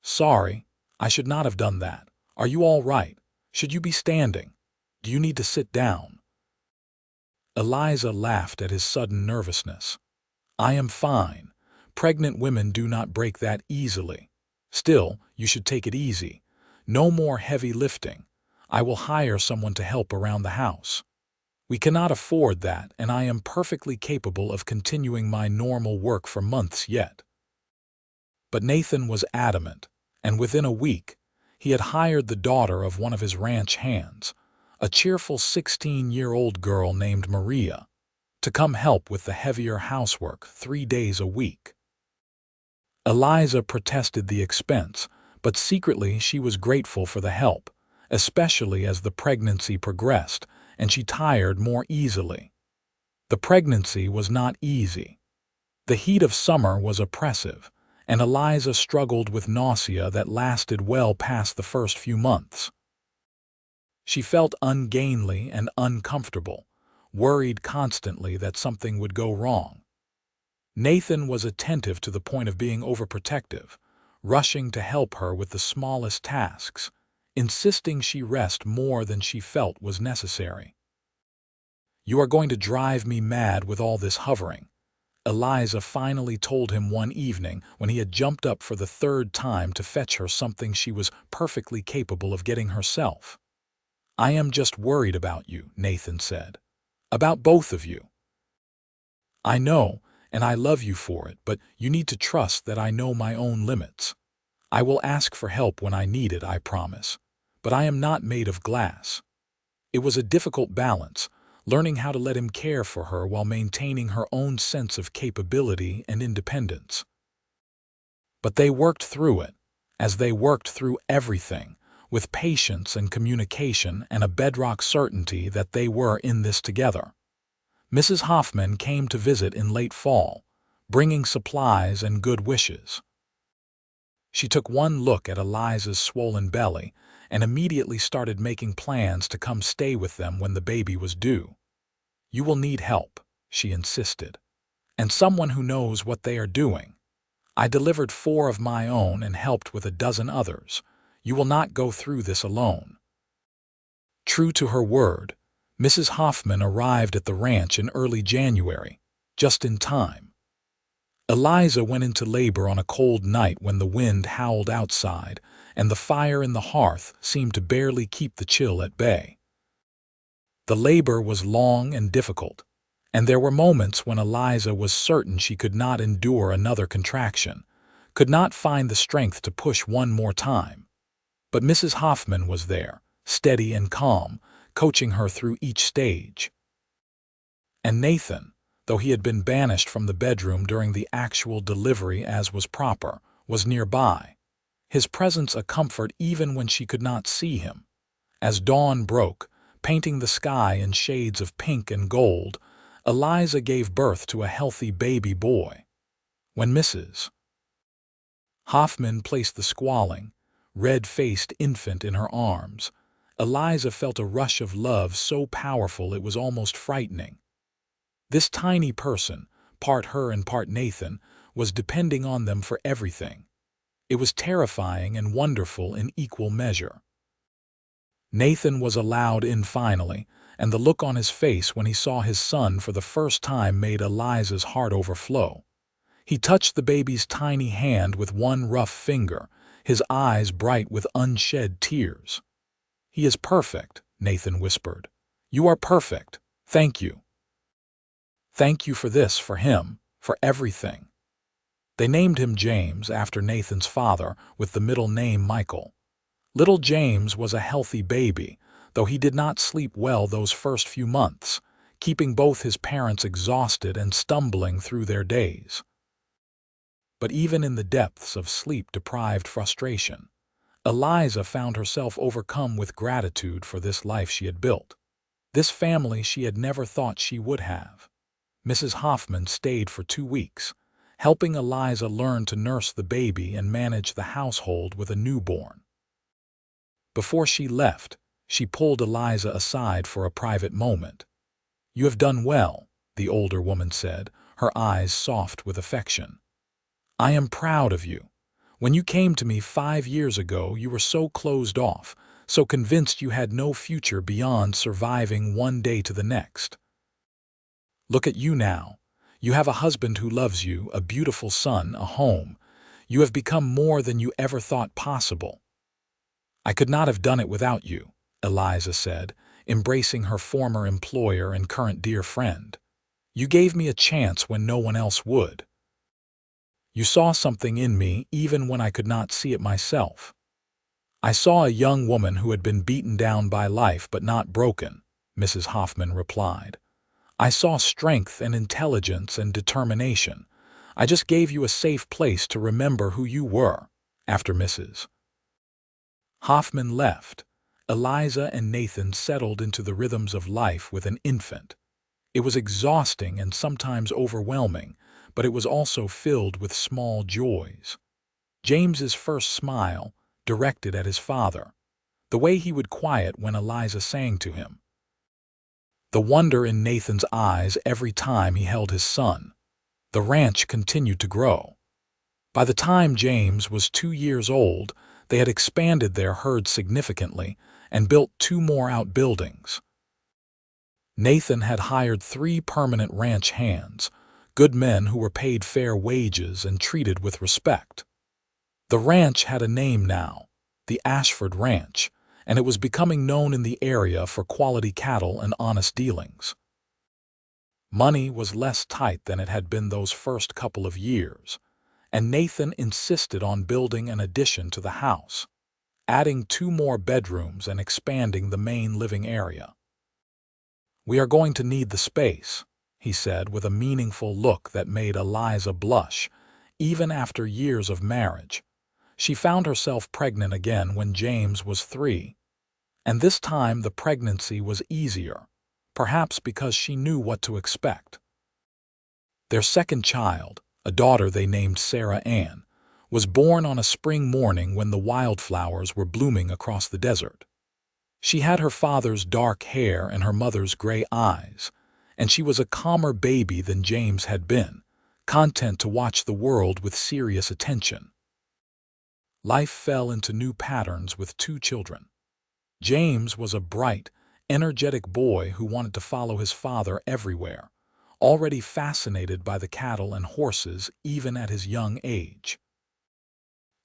Sorry, I should not have done that. Are you all right? Should you be standing? Do you need to sit down? Eliza laughed at his sudden nervousness. I am fine. Pregnant women do not break that easily. Still, you should take it easy. No more heavy lifting. I will hire someone to help around the house. We cannot afford that, and I am perfectly capable of continuing my normal work for months yet. But Nathan was adamant, and within a week, he had hired the daughter of one of his ranch hands, a cheerful 16-year-old girl named Maria, to come help with the heavier housework 3 days a week. Eliza protested the expense, but secretly she was grateful for the help, especially as the pregnancy progressed and she tired more easily. The pregnancy was not easy. The heat of summer was oppressive, and Eliza struggled with nausea that lasted well past the first few months. She felt ungainly and uncomfortable, worried constantly that something would go wrong. Nathan was attentive to the point of being overprotective, rushing to help her with the smallest tasks, insisting she rest more than she felt was necessary. You are going to drive me mad with all this hovering, Eliza finally told him one evening when he had jumped up for the 3rd time to fetch her something she was perfectly capable of getting herself. I am just worried about you, Nathan said. About both of you. I know, and I love you for it, but you need to trust that I know my own limits. I will ask for help when I need it, I promise. But I am not made of glass. It was a difficult balance, learning how to let him care for her while maintaining her own sense of capability and independence. But they worked through it, as they worked through everything, with patience and communication and a bedrock certainty that they were in this together. Mrs. Hoffman came to visit in late fall, bringing supplies and good wishes. She took one look at Eliza's swollen belly and immediately started making plans to come stay with them when the baby was due. "You will need help," she insisted, "and someone who knows what they are doing. I delivered 4 of my own and helped with a dozen others. You will not go through this alone." True to her word, Mrs. Hoffman arrived at the ranch in early January, just in time. Eliza went into labor on a cold night when the wind howled outside and the fire in the hearth seemed to barely keep the chill at bay. The labor was long and difficult, and there were moments when Eliza was certain she could not endure another contraction, could not find the strength to push one more time. But Mrs. Hoffman was there, steady and calm, coaching her through each stage. And Nathan, though he had been banished from the bedroom during the actual delivery as was proper, was nearby, his presence a comfort even when she could not see him. As dawn broke, painting the sky in shades of pink and gold, Eliza gave birth to a healthy baby boy. When Mrs. Hoffman placed the squalling, red-faced infant in her arms, Eliza felt a rush of love so powerful it was almost frightening. This tiny person, part her and part Nathan, was depending on them for everything. It was terrifying and wonderful in equal measure. Nathan was allowed in finally, and the look on his face when he saw his son for the first time made Eliza's heart overflow. He touched the baby's tiny hand with one rough finger, his eyes bright with unshed tears. "He is perfect," Nathan whispered. "You are perfect. Thank you. Thank you for this, for him, for everything." They named him James after Nathan's father, with the middle name Michael. Little James was a healthy baby, though he did not sleep well those first few months, keeping both his parents exhausted and stumbling through their days. But even in the depths of sleep-deprived frustration, Eliza found herself overcome with gratitude for this life she had built, this family she had never thought she would have. Mrs. Hoffman stayed for 2 weeks, helping Eliza learn to nurse the baby and manage the household with a newborn. Before she left, she pulled Eliza aside for a private moment. "You have done well," the older woman said, her eyes soft with affection. "I am proud of you. When you came to me 5 years ago, you were so closed off, so convinced you had no future beyond surviving one day to the next. Look at you now. You have a husband who loves you, a beautiful son, a home. You have become more than you ever thought possible." "I could not have done it without you," Eliza said, embracing her former employer and current dear friend. "You gave me a chance when no one else would. You saw something in me even when I could not see it myself." "I saw a young woman who had been beaten down by life but not broken," Mrs. Hoffman replied. "I saw strength and intelligence and determination. I just gave you a safe place to remember who you were." After Mrs. Hoffman left, Eliza and Nathan settled into the rhythms of life with an infant. It was exhausting and sometimes overwhelming, but it was also filled with small joys. James's first smile, directed at his father, the way he would quiet when Eliza sang to him, the wonder in Nathan's eyes every time he held his son. The ranch continued to grow. By the time James was 2 years old, they had expanded their herd significantly and built 2 more outbuildings. Nathan had hired 3 permanent ranch hands, good men who were paid fair wages and treated with respect. The ranch had a name now, the Ashford Ranch, and it was becoming known in the area for quality cattle and honest dealings. Money was less tight than it had been those first couple of years, and Nathan insisted on building an addition to the house, adding 2 more bedrooms and expanding the main living area. "We are going to need the space," he said with a meaningful look that made Eliza blush, even after years of marriage. She found herself pregnant again when James was 3, and this time the pregnancy was easier, perhaps because she knew what to expect. Their second child, a daughter they named Sarah Ann, was born on a spring morning when the wildflowers were blooming across the desert. She had her father's dark hair and her mother's gray eyes, and she was a calmer baby than James had been, content to watch the world with serious attention. Life fell into new patterns with two children. James was a bright, energetic boy who wanted to follow his father everywhere, already fascinated by the cattle and horses even at his young age.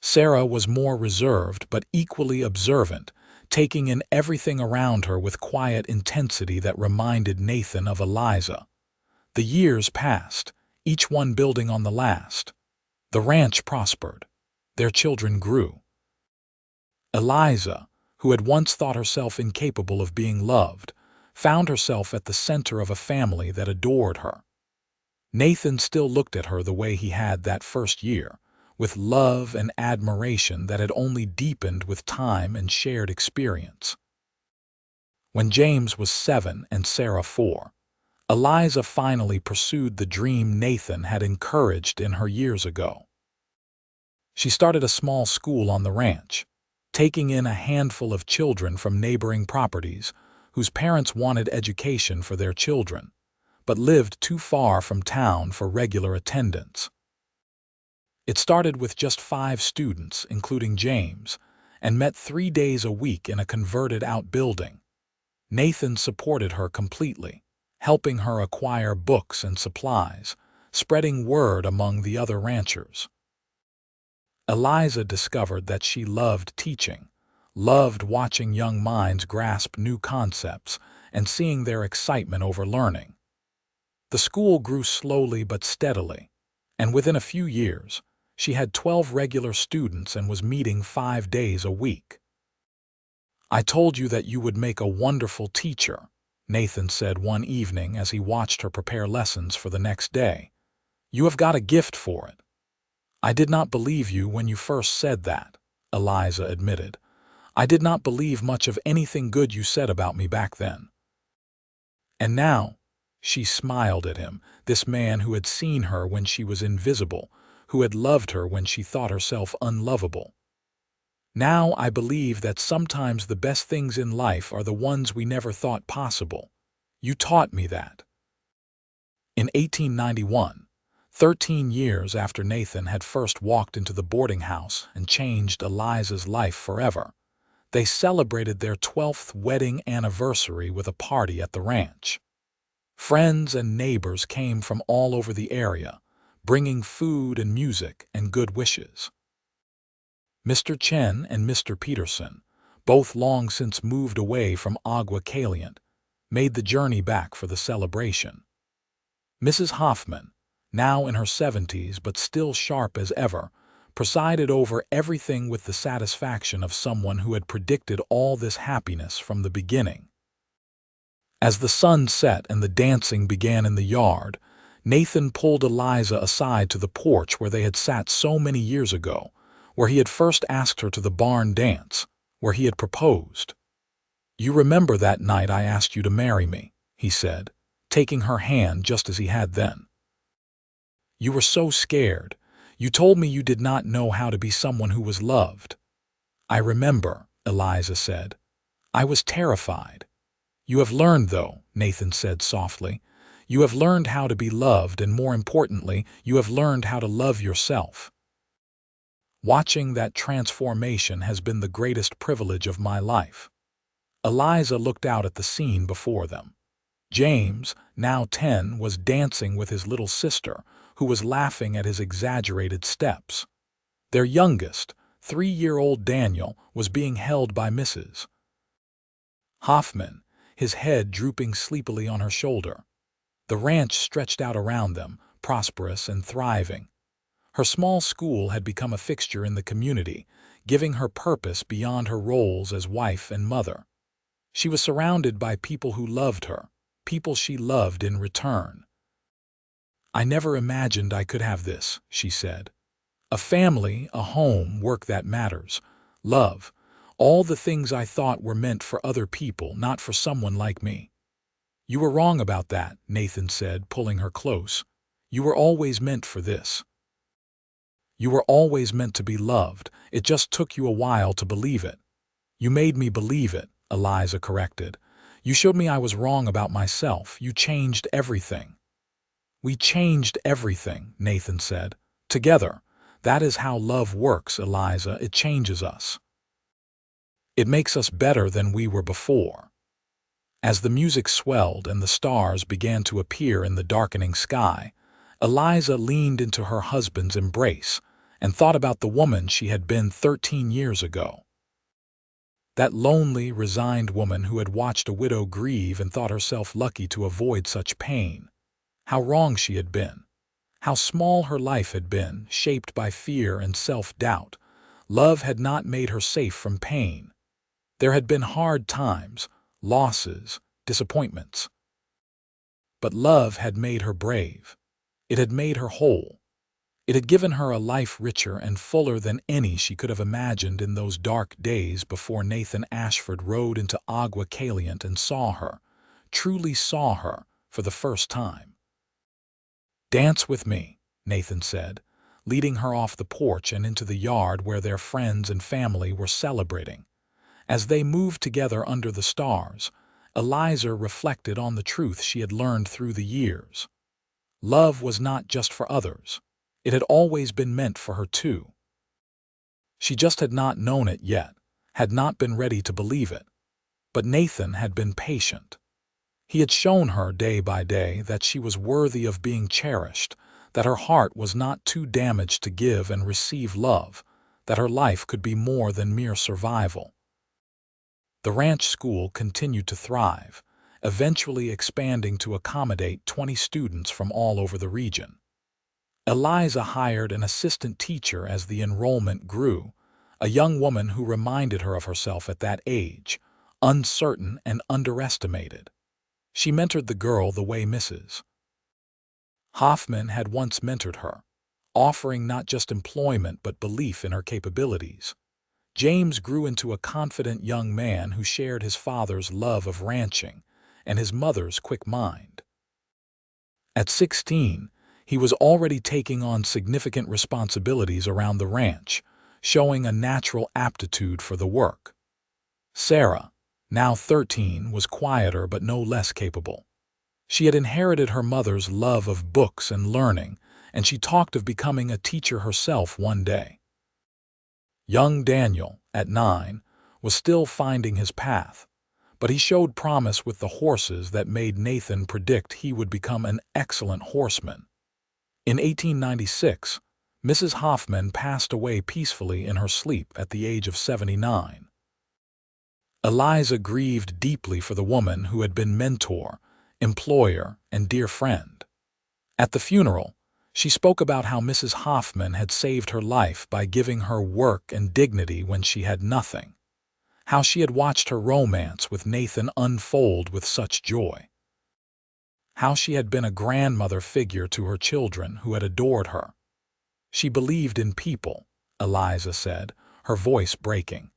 Sarah was more reserved but equally observant, taking in everything around her with quiet intensity that reminded Nathan of Eliza. The years passed, each one building on the last. The ranch prospered. Their children grew. Eliza, who had once thought herself incapable of being loved, found herself at the center of a family that adored her. Nathan still looked at her the way he had that first year, with love and admiration that had only deepened with time and shared experience. When James was 7 and Sarah 4, Eliza finally pursued the dream Nathan had encouraged in her years ago. She started a small school on the ranch, taking in a handful of children from neighboring properties whose parents wanted education for their children, but lived too far from town for regular attendance. It started with just 5 students, including James, and met 3 days a week in a converted outbuilding. Nathan supported her completely, helping her acquire books and supplies, spreading word among the other ranchers. Eliza discovered that she loved teaching, loved watching young minds grasp new concepts and seeing their excitement over learning. The school grew slowly but steadily, and within a few years, she had 12 regular students and was meeting 5 days a week. "I told you that you would make a wonderful teacher," Nathan said one evening as he watched her prepare lessons for the next day. "You have got a gift for it." "I did not believe you when you first said that," Eliza admitted. "I did not believe much of anything good you said about me back then." And now, she smiled at him, this man who had seen her when she was invisible, who had loved her when she thought herself unlovable. "Now I believe that sometimes the best things in life are the ones we never thought possible. You taught me that." In 1891, 13 years after Nathan had first walked into the boarding house and changed Eliza's life forever, they celebrated their 12th wedding anniversary with a party at the ranch. Friends and neighbors came from all over the area, bringing food and music and good wishes. Mr. Chen and Mr. Peterson, both long since moved away from Agua Caliente, made the journey back for the celebration. Mrs. Hoffman, now in her 70s but still sharp as ever, presided over everything with the satisfaction of someone who had predicted all this happiness from the beginning. As the sun set and the dancing began in the yard, Nathan pulled Eliza aside to the porch where they had sat so many years ago, where he had first asked her to the barn dance, where he had proposed. "You remember that night I asked you to marry me," he said, taking her hand just as he had then. "You were so scared. You told me you did not know how to be someone who was loved." "I remember," Eliza said. "I was terrified." "You have learned, though," Nathan said softly. "You have learned how to be loved, and more importantly, you have learned how to love yourself." Watching that transformation has been the greatest privilege of my life. Eliza looked out at the scene before them. James, now 10, was dancing with his little sister, who was laughing at his exaggerated steps. Their youngest, 3-year-old Daniel, was being held by Mrs. Hoffman, his head drooping sleepily on her shoulder. The ranch stretched out around them, prosperous and thriving. Her small school had become a fixture in the community, giving her purpose beyond her roles as wife and mother. She was surrounded by people who loved her, people she loved in return. "I never imagined I could have this," she said. "A family, a home, work that matters, love, all the things I thought were meant for other people, not for someone like me. "You were wrong about that," Nathan said, pulling her close. "You were always meant for this. You were always meant to be loved. It just took you a while to believe it." "You made me believe it," Eliza corrected. "You showed me I was wrong about myself. You changed everything." "We changed everything," Nathan said. "Together. That is how love works, Eliza. It changes us. It makes us better than we were before." As the music swelled and the stars began to appear in the darkening sky, Eliza leaned into her husband's embrace and thought about the woman she had been 13 years ago. That lonely, resigned woman who had watched a widow grieve and thought herself lucky to avoid such pain. How wrong she had been. How small her life had been, shaped by fear and self-doubt. Love had not made her safe from pain. There had been hard times, losses, disappointments. But love had made her brave. It had made her whole. It had given her a life richer and fuller than any she could have imagined in those dark days before Nathan Ashford rode into Agua Caliente and saw her, truly saw her, for the first time. "Dance with me," Nathan said, leading her off the porch and into the yard where their friends and family were celebrating. As they moved together under the stars, Eliza reflected on the truth she had learned through the years. Love was not just for others. It had always been meant for her too. She just had not known it yet, had not been ready to believe it. But Nathan had been patient. He had shown her day by day that she was worthy of being cherished, that her heart was not too damaged to give and receive love, that her life could be more than mere survival. The ranch school continued to thrive, eventually expanding to accommodate 20 students from all over the region. Eliza hired an assistant teacher as the enrollment grew, a young woman who reminded her of herself at that age, uncertain and underestimated. She mentored the girl the way Mrs. Hoffman had once mentored her, offering not just employment but belief in her capabilities. James grew into a confident young man who shared his father's love of ranching and his mother's quick mind. At 16, he was already taking on significant responsibilities around the ranch, showing a natural aptitude for the work. Sarah, now 13, was quieter but no less capable. She had inherited her mother's love of books and learning, and she talked of becoming a teacher herself one day. Young Daniel, at 9, was still finding his path, but he showed promise with the horses that made Nathan predict he would become an excellent horseman. In 1896, Mrs. Hoffman passed away peacefully in her sleep at the age of 79. Eliza grieved deeply for the woman who had been mentor, employer, and dear friend. At the funeral, she spoke about how Mrs. Hoffman had saved her life by giving her work and dignity when she had nothing, how she had watched her romance with Nathan unfold with such joy, how she had been a grandmother figure to her children who had adored her. "She believed in people," Eliza said, her voice breaking.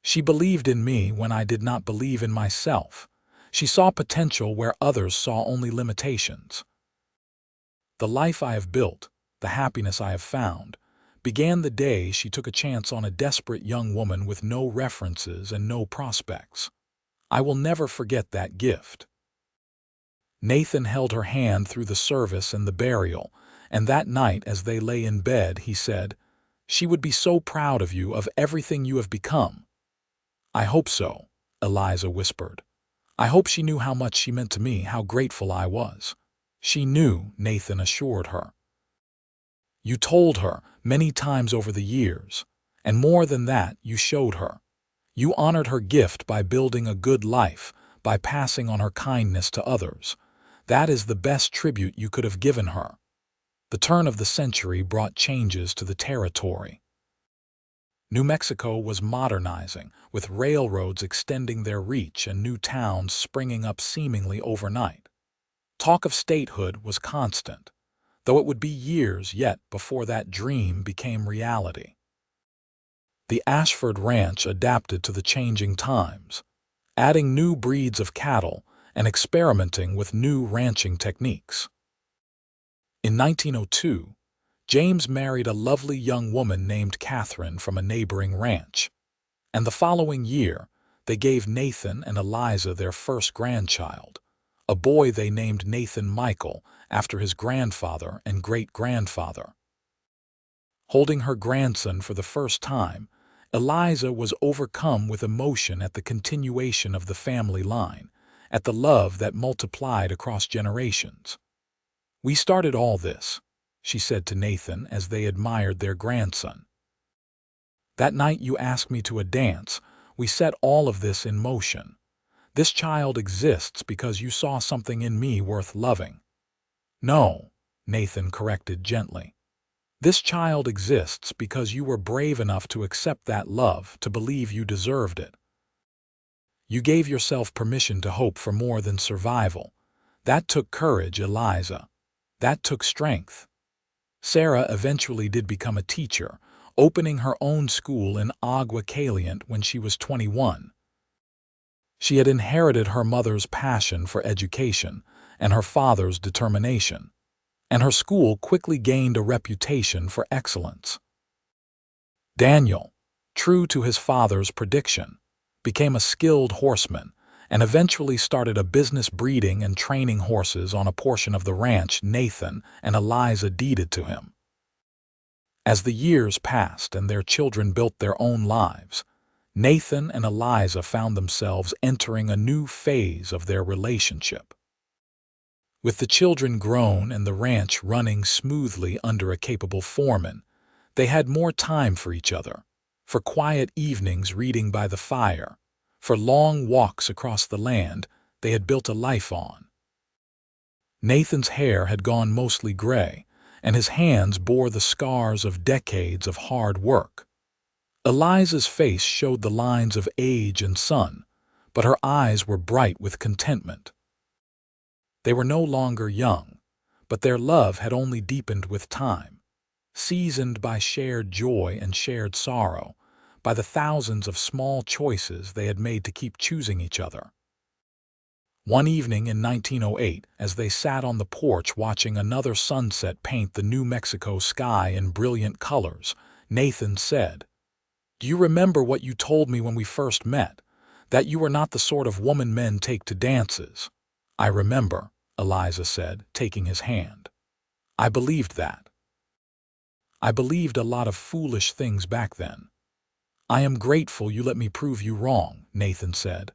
"She believed in me when I did not believe in myself. She saw potential where others saw only limitations. The life I have built, the happiness I have found, began the day she took a chance on a desperate young woman with no references and no prospects. I will never forget that gift." Nathan held her hand through the service and the burial, and that night as they lay in bed he said, "She would be so proud of you, of everything you have become." "I hope so," Eliza whispered. "I hope she knew how much she meant to me, how grateful I was." "She knew," Nathan assured her. "You told her many times over the years, and more than that, you showed her. You honored her gift by building a good life, by passing on her kindness to others. That is the best tribute you could have given her." The turn of the century brought changes to the territory. New Mexico was modernizing, with railroads extending their reach and new towns springing up seemingly overnight. Talk of statehood was constant, though it would be years yet before that dream became reality. The Ashford Ranch adapted to the changing times, adding new breeds of cattle and experimenting with new ranching techniques. In 1902, James married a lovely young woman named Catherine from a neighboring ranch, and the following year, they gave Nathan and Eliza their first grandchild, a boy they named Nathan Michael after his grandfather and great-grandfather. Holding her grandson for the first time, Eliza was overcome with emotion at the continuation of the family line, at the love that multiplied across generations. "We started all this," she said to Nathan as they admired their grandson. "That night you asked me to a dance, we set all of this in motion. This child exists because you saw something in me worth loving." "No," Nathan corrected gently. "This child exists because you were brave enough to accept that love, to believe you deserved it. You gave yourself permission to hope for more than survival. That took courage, Eliza. That took strength." Sarah eventually did become a teacher, opening her own school in Agua Caliente when she was 21. She had inherited her mother's passion for education and her father's determination, and her school quickly gained a reputation for excellence. Daniel, true to his father's prediction, became a skilled horseman and eventually started a business breeding and training horses on a portion of the ranch Nathan and Eliza deeded to him. As the years passed and their children built their own lives, Nathan and Eliza found themselves entering a new phase of their relationship. With the children grown and the ranch running smoothly under a capable foreman, they had more time for each other, for quiet evenings reading by the fire, for long walks across the land they had built a life on. Nathan's hair had gone mostly gray, and his hands bore the scars of decades of hard work. Eliza's face showed the lines of age and sun, but her eyes were bright with contentment. They were no longer young, but their love had only deepened with time, seasoned by shared joy and shared sorrow, by the thousands of small choices they had made to keep choosing each other. One evening in 1908, as they sat on the porch watching another sunset paint the New Mexico sky in brilliant colors, Nathan said, "Do you remember what you told me when we first met, that you were not the sort of woman men take to dances?" "I remember," Eliza said, taking his hand. "I believed that. I believed a lot of foolish things back then." "I am grateful you let me prove you wrong," Nathan said.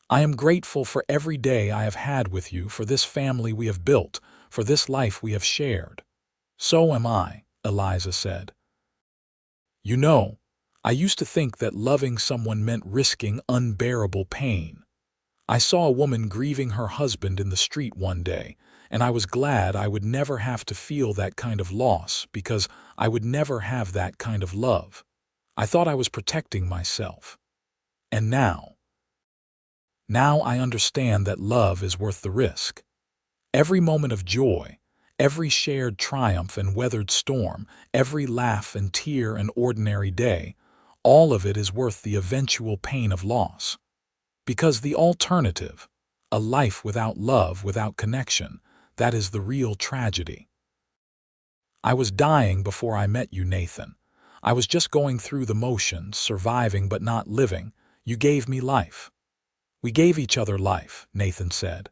"I am grateful for every day I have had with you, for this family we have built, for this life we have shared." "So am I," Eliza said. "You know, I used to think that loving someone meant risking unbearable pain. I saw a woman grieving her husband in the street one day, and I was glad I would never have to feel that kind of loss because I would never have that kind of love. I thought I was protecting myself. And now I understand that love is worth the risk. Every moment of joy, every shared triumph and weathered storm, every laugh and tear and ordinary day, all of it is worth the eventual pain of loss. Because the alternative, a life without love, without connection, that is the real tragedy. I was dying before I met you, Nathan. I was just going through the motions, surviving but not living. You gave me life." "We gave each other life," Nathan said.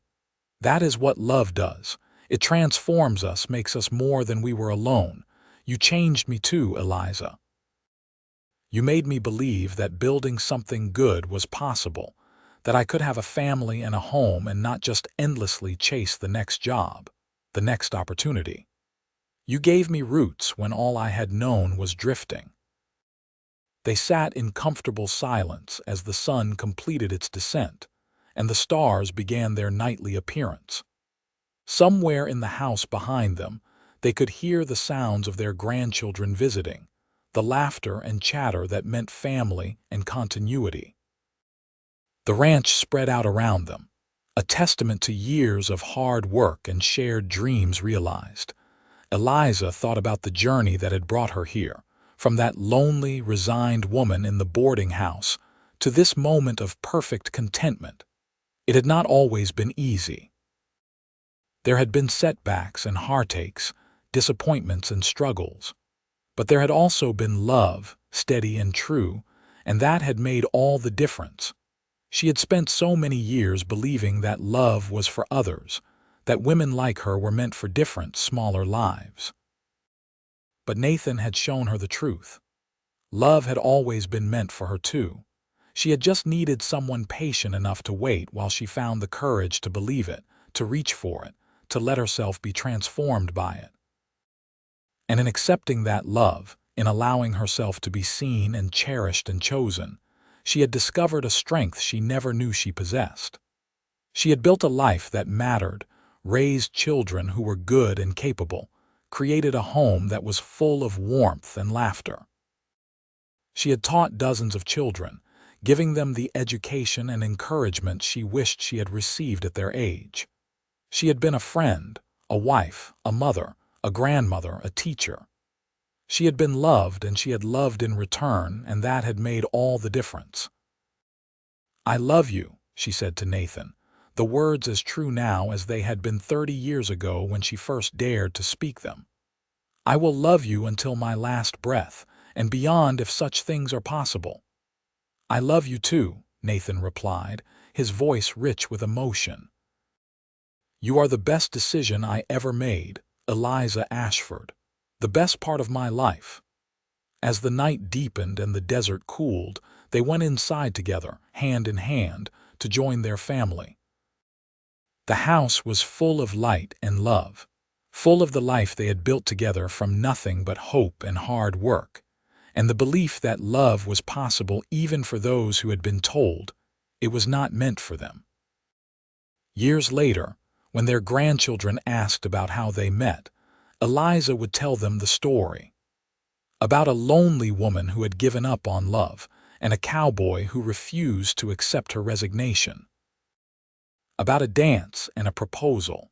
"That is what love does. It transforms us, makes us more than we were alone. You changed me too, Eliza. You made me believe that building something good was possible, that I could have a family and a home and not just endlessly chase the next job, the next opportunity. You gave me roots when all I had known was drifting." They sat in comfortable silence as the sun completed its descent, and the stars began their nightly appearance. Somewhere in the house behind them, they could hear the sounds of their grandchildren visiting, the laughter and chatter that meant family and continuity. The ranch spread out around them, a testament to years of hard work and shared dreams realized. Eliza thought about the journey that had brought her here, from that lonely, resigned woman in the boarding house to this moment of perfect contentment. It had not always been easy. There had been setbacks and heartaches, disappointments and struggles. But there had also been love, steady and true, and that had made all the difference. She had spent so many years believing that love was for others, that women like her were meant for different, smaller lives. But Nathan had shown her the truth. Love had always been meant for her too. She had just needed someone patient enough to wait while she found the courage to believe it, to reach for it, to let herself be transformed by it. And in accepting that love, in allowing herself to be seen and cherished and chosen, she had discovered a strength she never knew she possessed. She had built a life that mattered, raised children who were good and capable, created a home that was full of warmth and laughter. She had taught dozens of children, giving them the education and encouragement she wished she had received at their age. She had been a friend, a wife, a mother, a grandmother, a teacher. She had been loved and she had loved in return, and that had made all the difference. "I love you," she said to Nathan, the words as true now as they had been 30 years ago when she first dared to speak them. "I will love you until my last breath, and beyond if such things are possible." "I love you too," Nathan replied, his voice rich with emotion. "You are the best decision I ever made, Eliza Ashford, the best part of my life." As the night deepened and the desert cooled, they went inside together, hand in hand, to join their family. The house was full of light and love, full of the life they had built together from nothing but hope and hard work, and the belief that love was possible even for those who had been told it was not meant for them. Years later, when their grandchildren asked about how they met, Eliza would tell them the story. About a lonely woman who had given up on love, and a cowboy who refused to accept her resignation. About a dance and a proposal,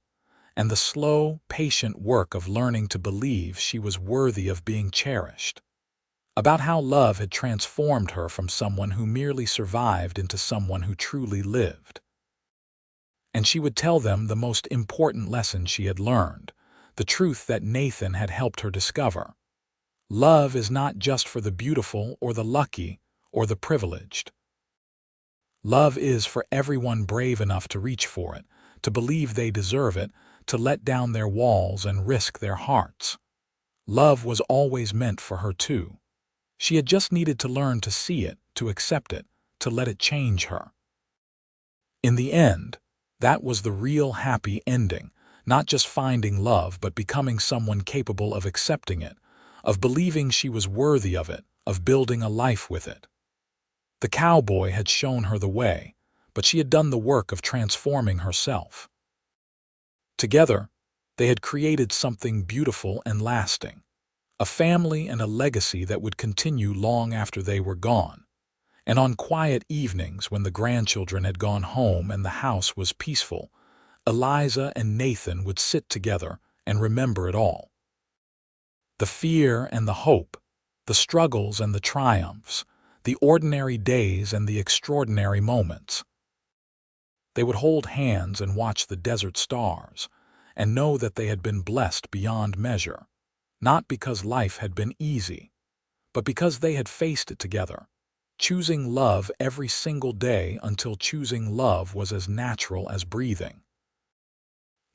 and the slow, patient work of learning to believe she was worthy of being cherished. About how love had transformed her from someone who merely survived into someone who truly lived. And she would tell them the most important lesson she had learned, the truth that Nathan had helped her discover. Love is not just for the beautiful or the lucky or the privileged. Love is for everyone brave enough to reach for it, to believe they deserve it, to let down their walls and risk their hearts. Love was always meant for her too. She had just needed to learn to see it, to accept it, to let it change her. In the end, that was the real happy ending, not just finding love but becoming someone capable of accepting it, of believing she was worthy of it, of building a life with it. The cowboy had shown her the way, but she had done the work of transforming herself. Together, they had created something beautiful and lasting, a family and a legacy that would continue long after they were gone. And on quiet evenings when the grandchildren had gone home and the house was peaceful, Eliza and Nathan would sit together and remember it all. The fear and the hope, the struggles and the triumphs, the ordinary days and the extraordinary moments. They would hold hands and watch the desert stars, and know that they had been blessed beyond measure, not because life had been easy, but because they had faced it together, choosing love every single day until choosing love was as natural as breathing.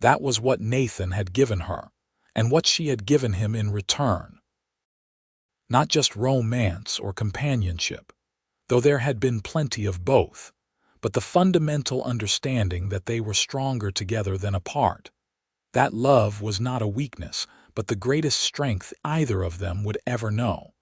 That was what Nathan had given her, and what she had given him in return. Not just romance or companionship, though there had been plenty of both, but the fundamental understanding that they were stronger together than apart. That love was not a weakness, but the greatest strength either of them would ever know.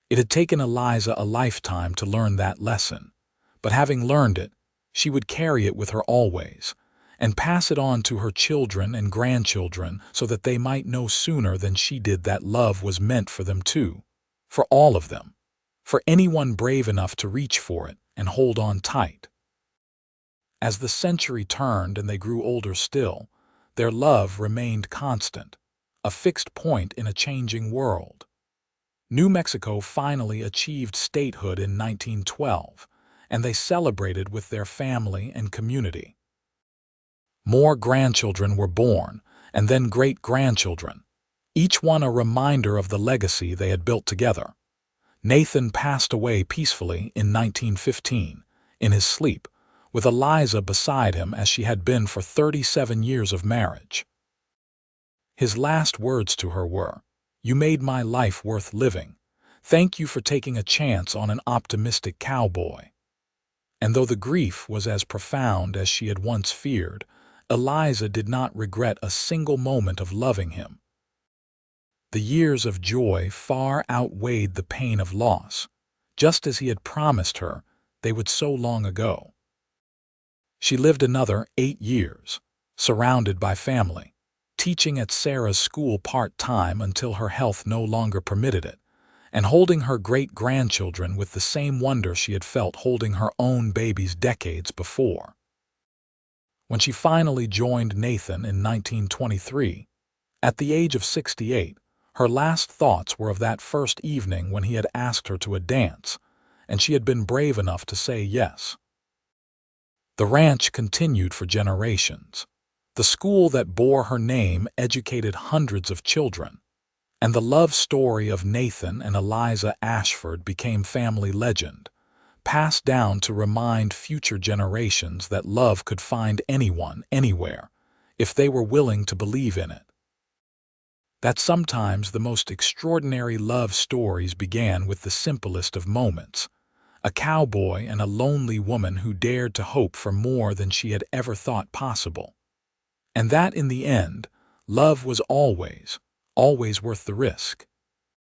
It had taken Eliza a lifetime to learn that lesson, but having learned it, she would carry it with her always, and pass it on to her children and grandchildren so that they might know sooner than she did that love was meant for them too, for all of them, for anyone brave enough to reach for it and hold on tight. As the century turned and they grew older still, their love remained constant, a fixed point in a changing world. New Mexico finally achieved statehood in 1912, and they celebrated with their family and community. More grandchildren were born, and then great-grandchildren, each one a reminder of the legacy they had built together. Nathan passed away peacefully in 1915, in his sleep, with Eliza beside him as she had been for 37 years of marriage. His last words to her were, "You made my life worth living. Thank you for taking a chance on an optimistic cowboy." And though the grief was as profound as she had once feared, Eliza did not regret a single moment of loving him. The years of joy far outweighed the pain of loss, just as he had promised her they would so long ago. She lived another 8 years, surrounded by family, teaching at Sarah's school part-time until her health no longer permitted it, and holding her great-grandchildren with the same wonder she had felt holding her own babies decades before. When she finally joined Nathan in 1923, at the age of 68, her last thoughts were of that first evening when he had asked her to a dance, and she had been brave enough to say yes. The ranch continued for generations. The school that bore her name educated hundreds of children, and the love story of Nathan and Eliza Ashford became family legend, passed down to remind future generations that love could find anyone, anywhere, if they were willing to believe in it. That sometimes the most extraordinary love stories began with the simplest of moments, a cowboy and a lonely woman who dared to hope for more than she had ever thought possible. And that in the end, love was always worth the risk.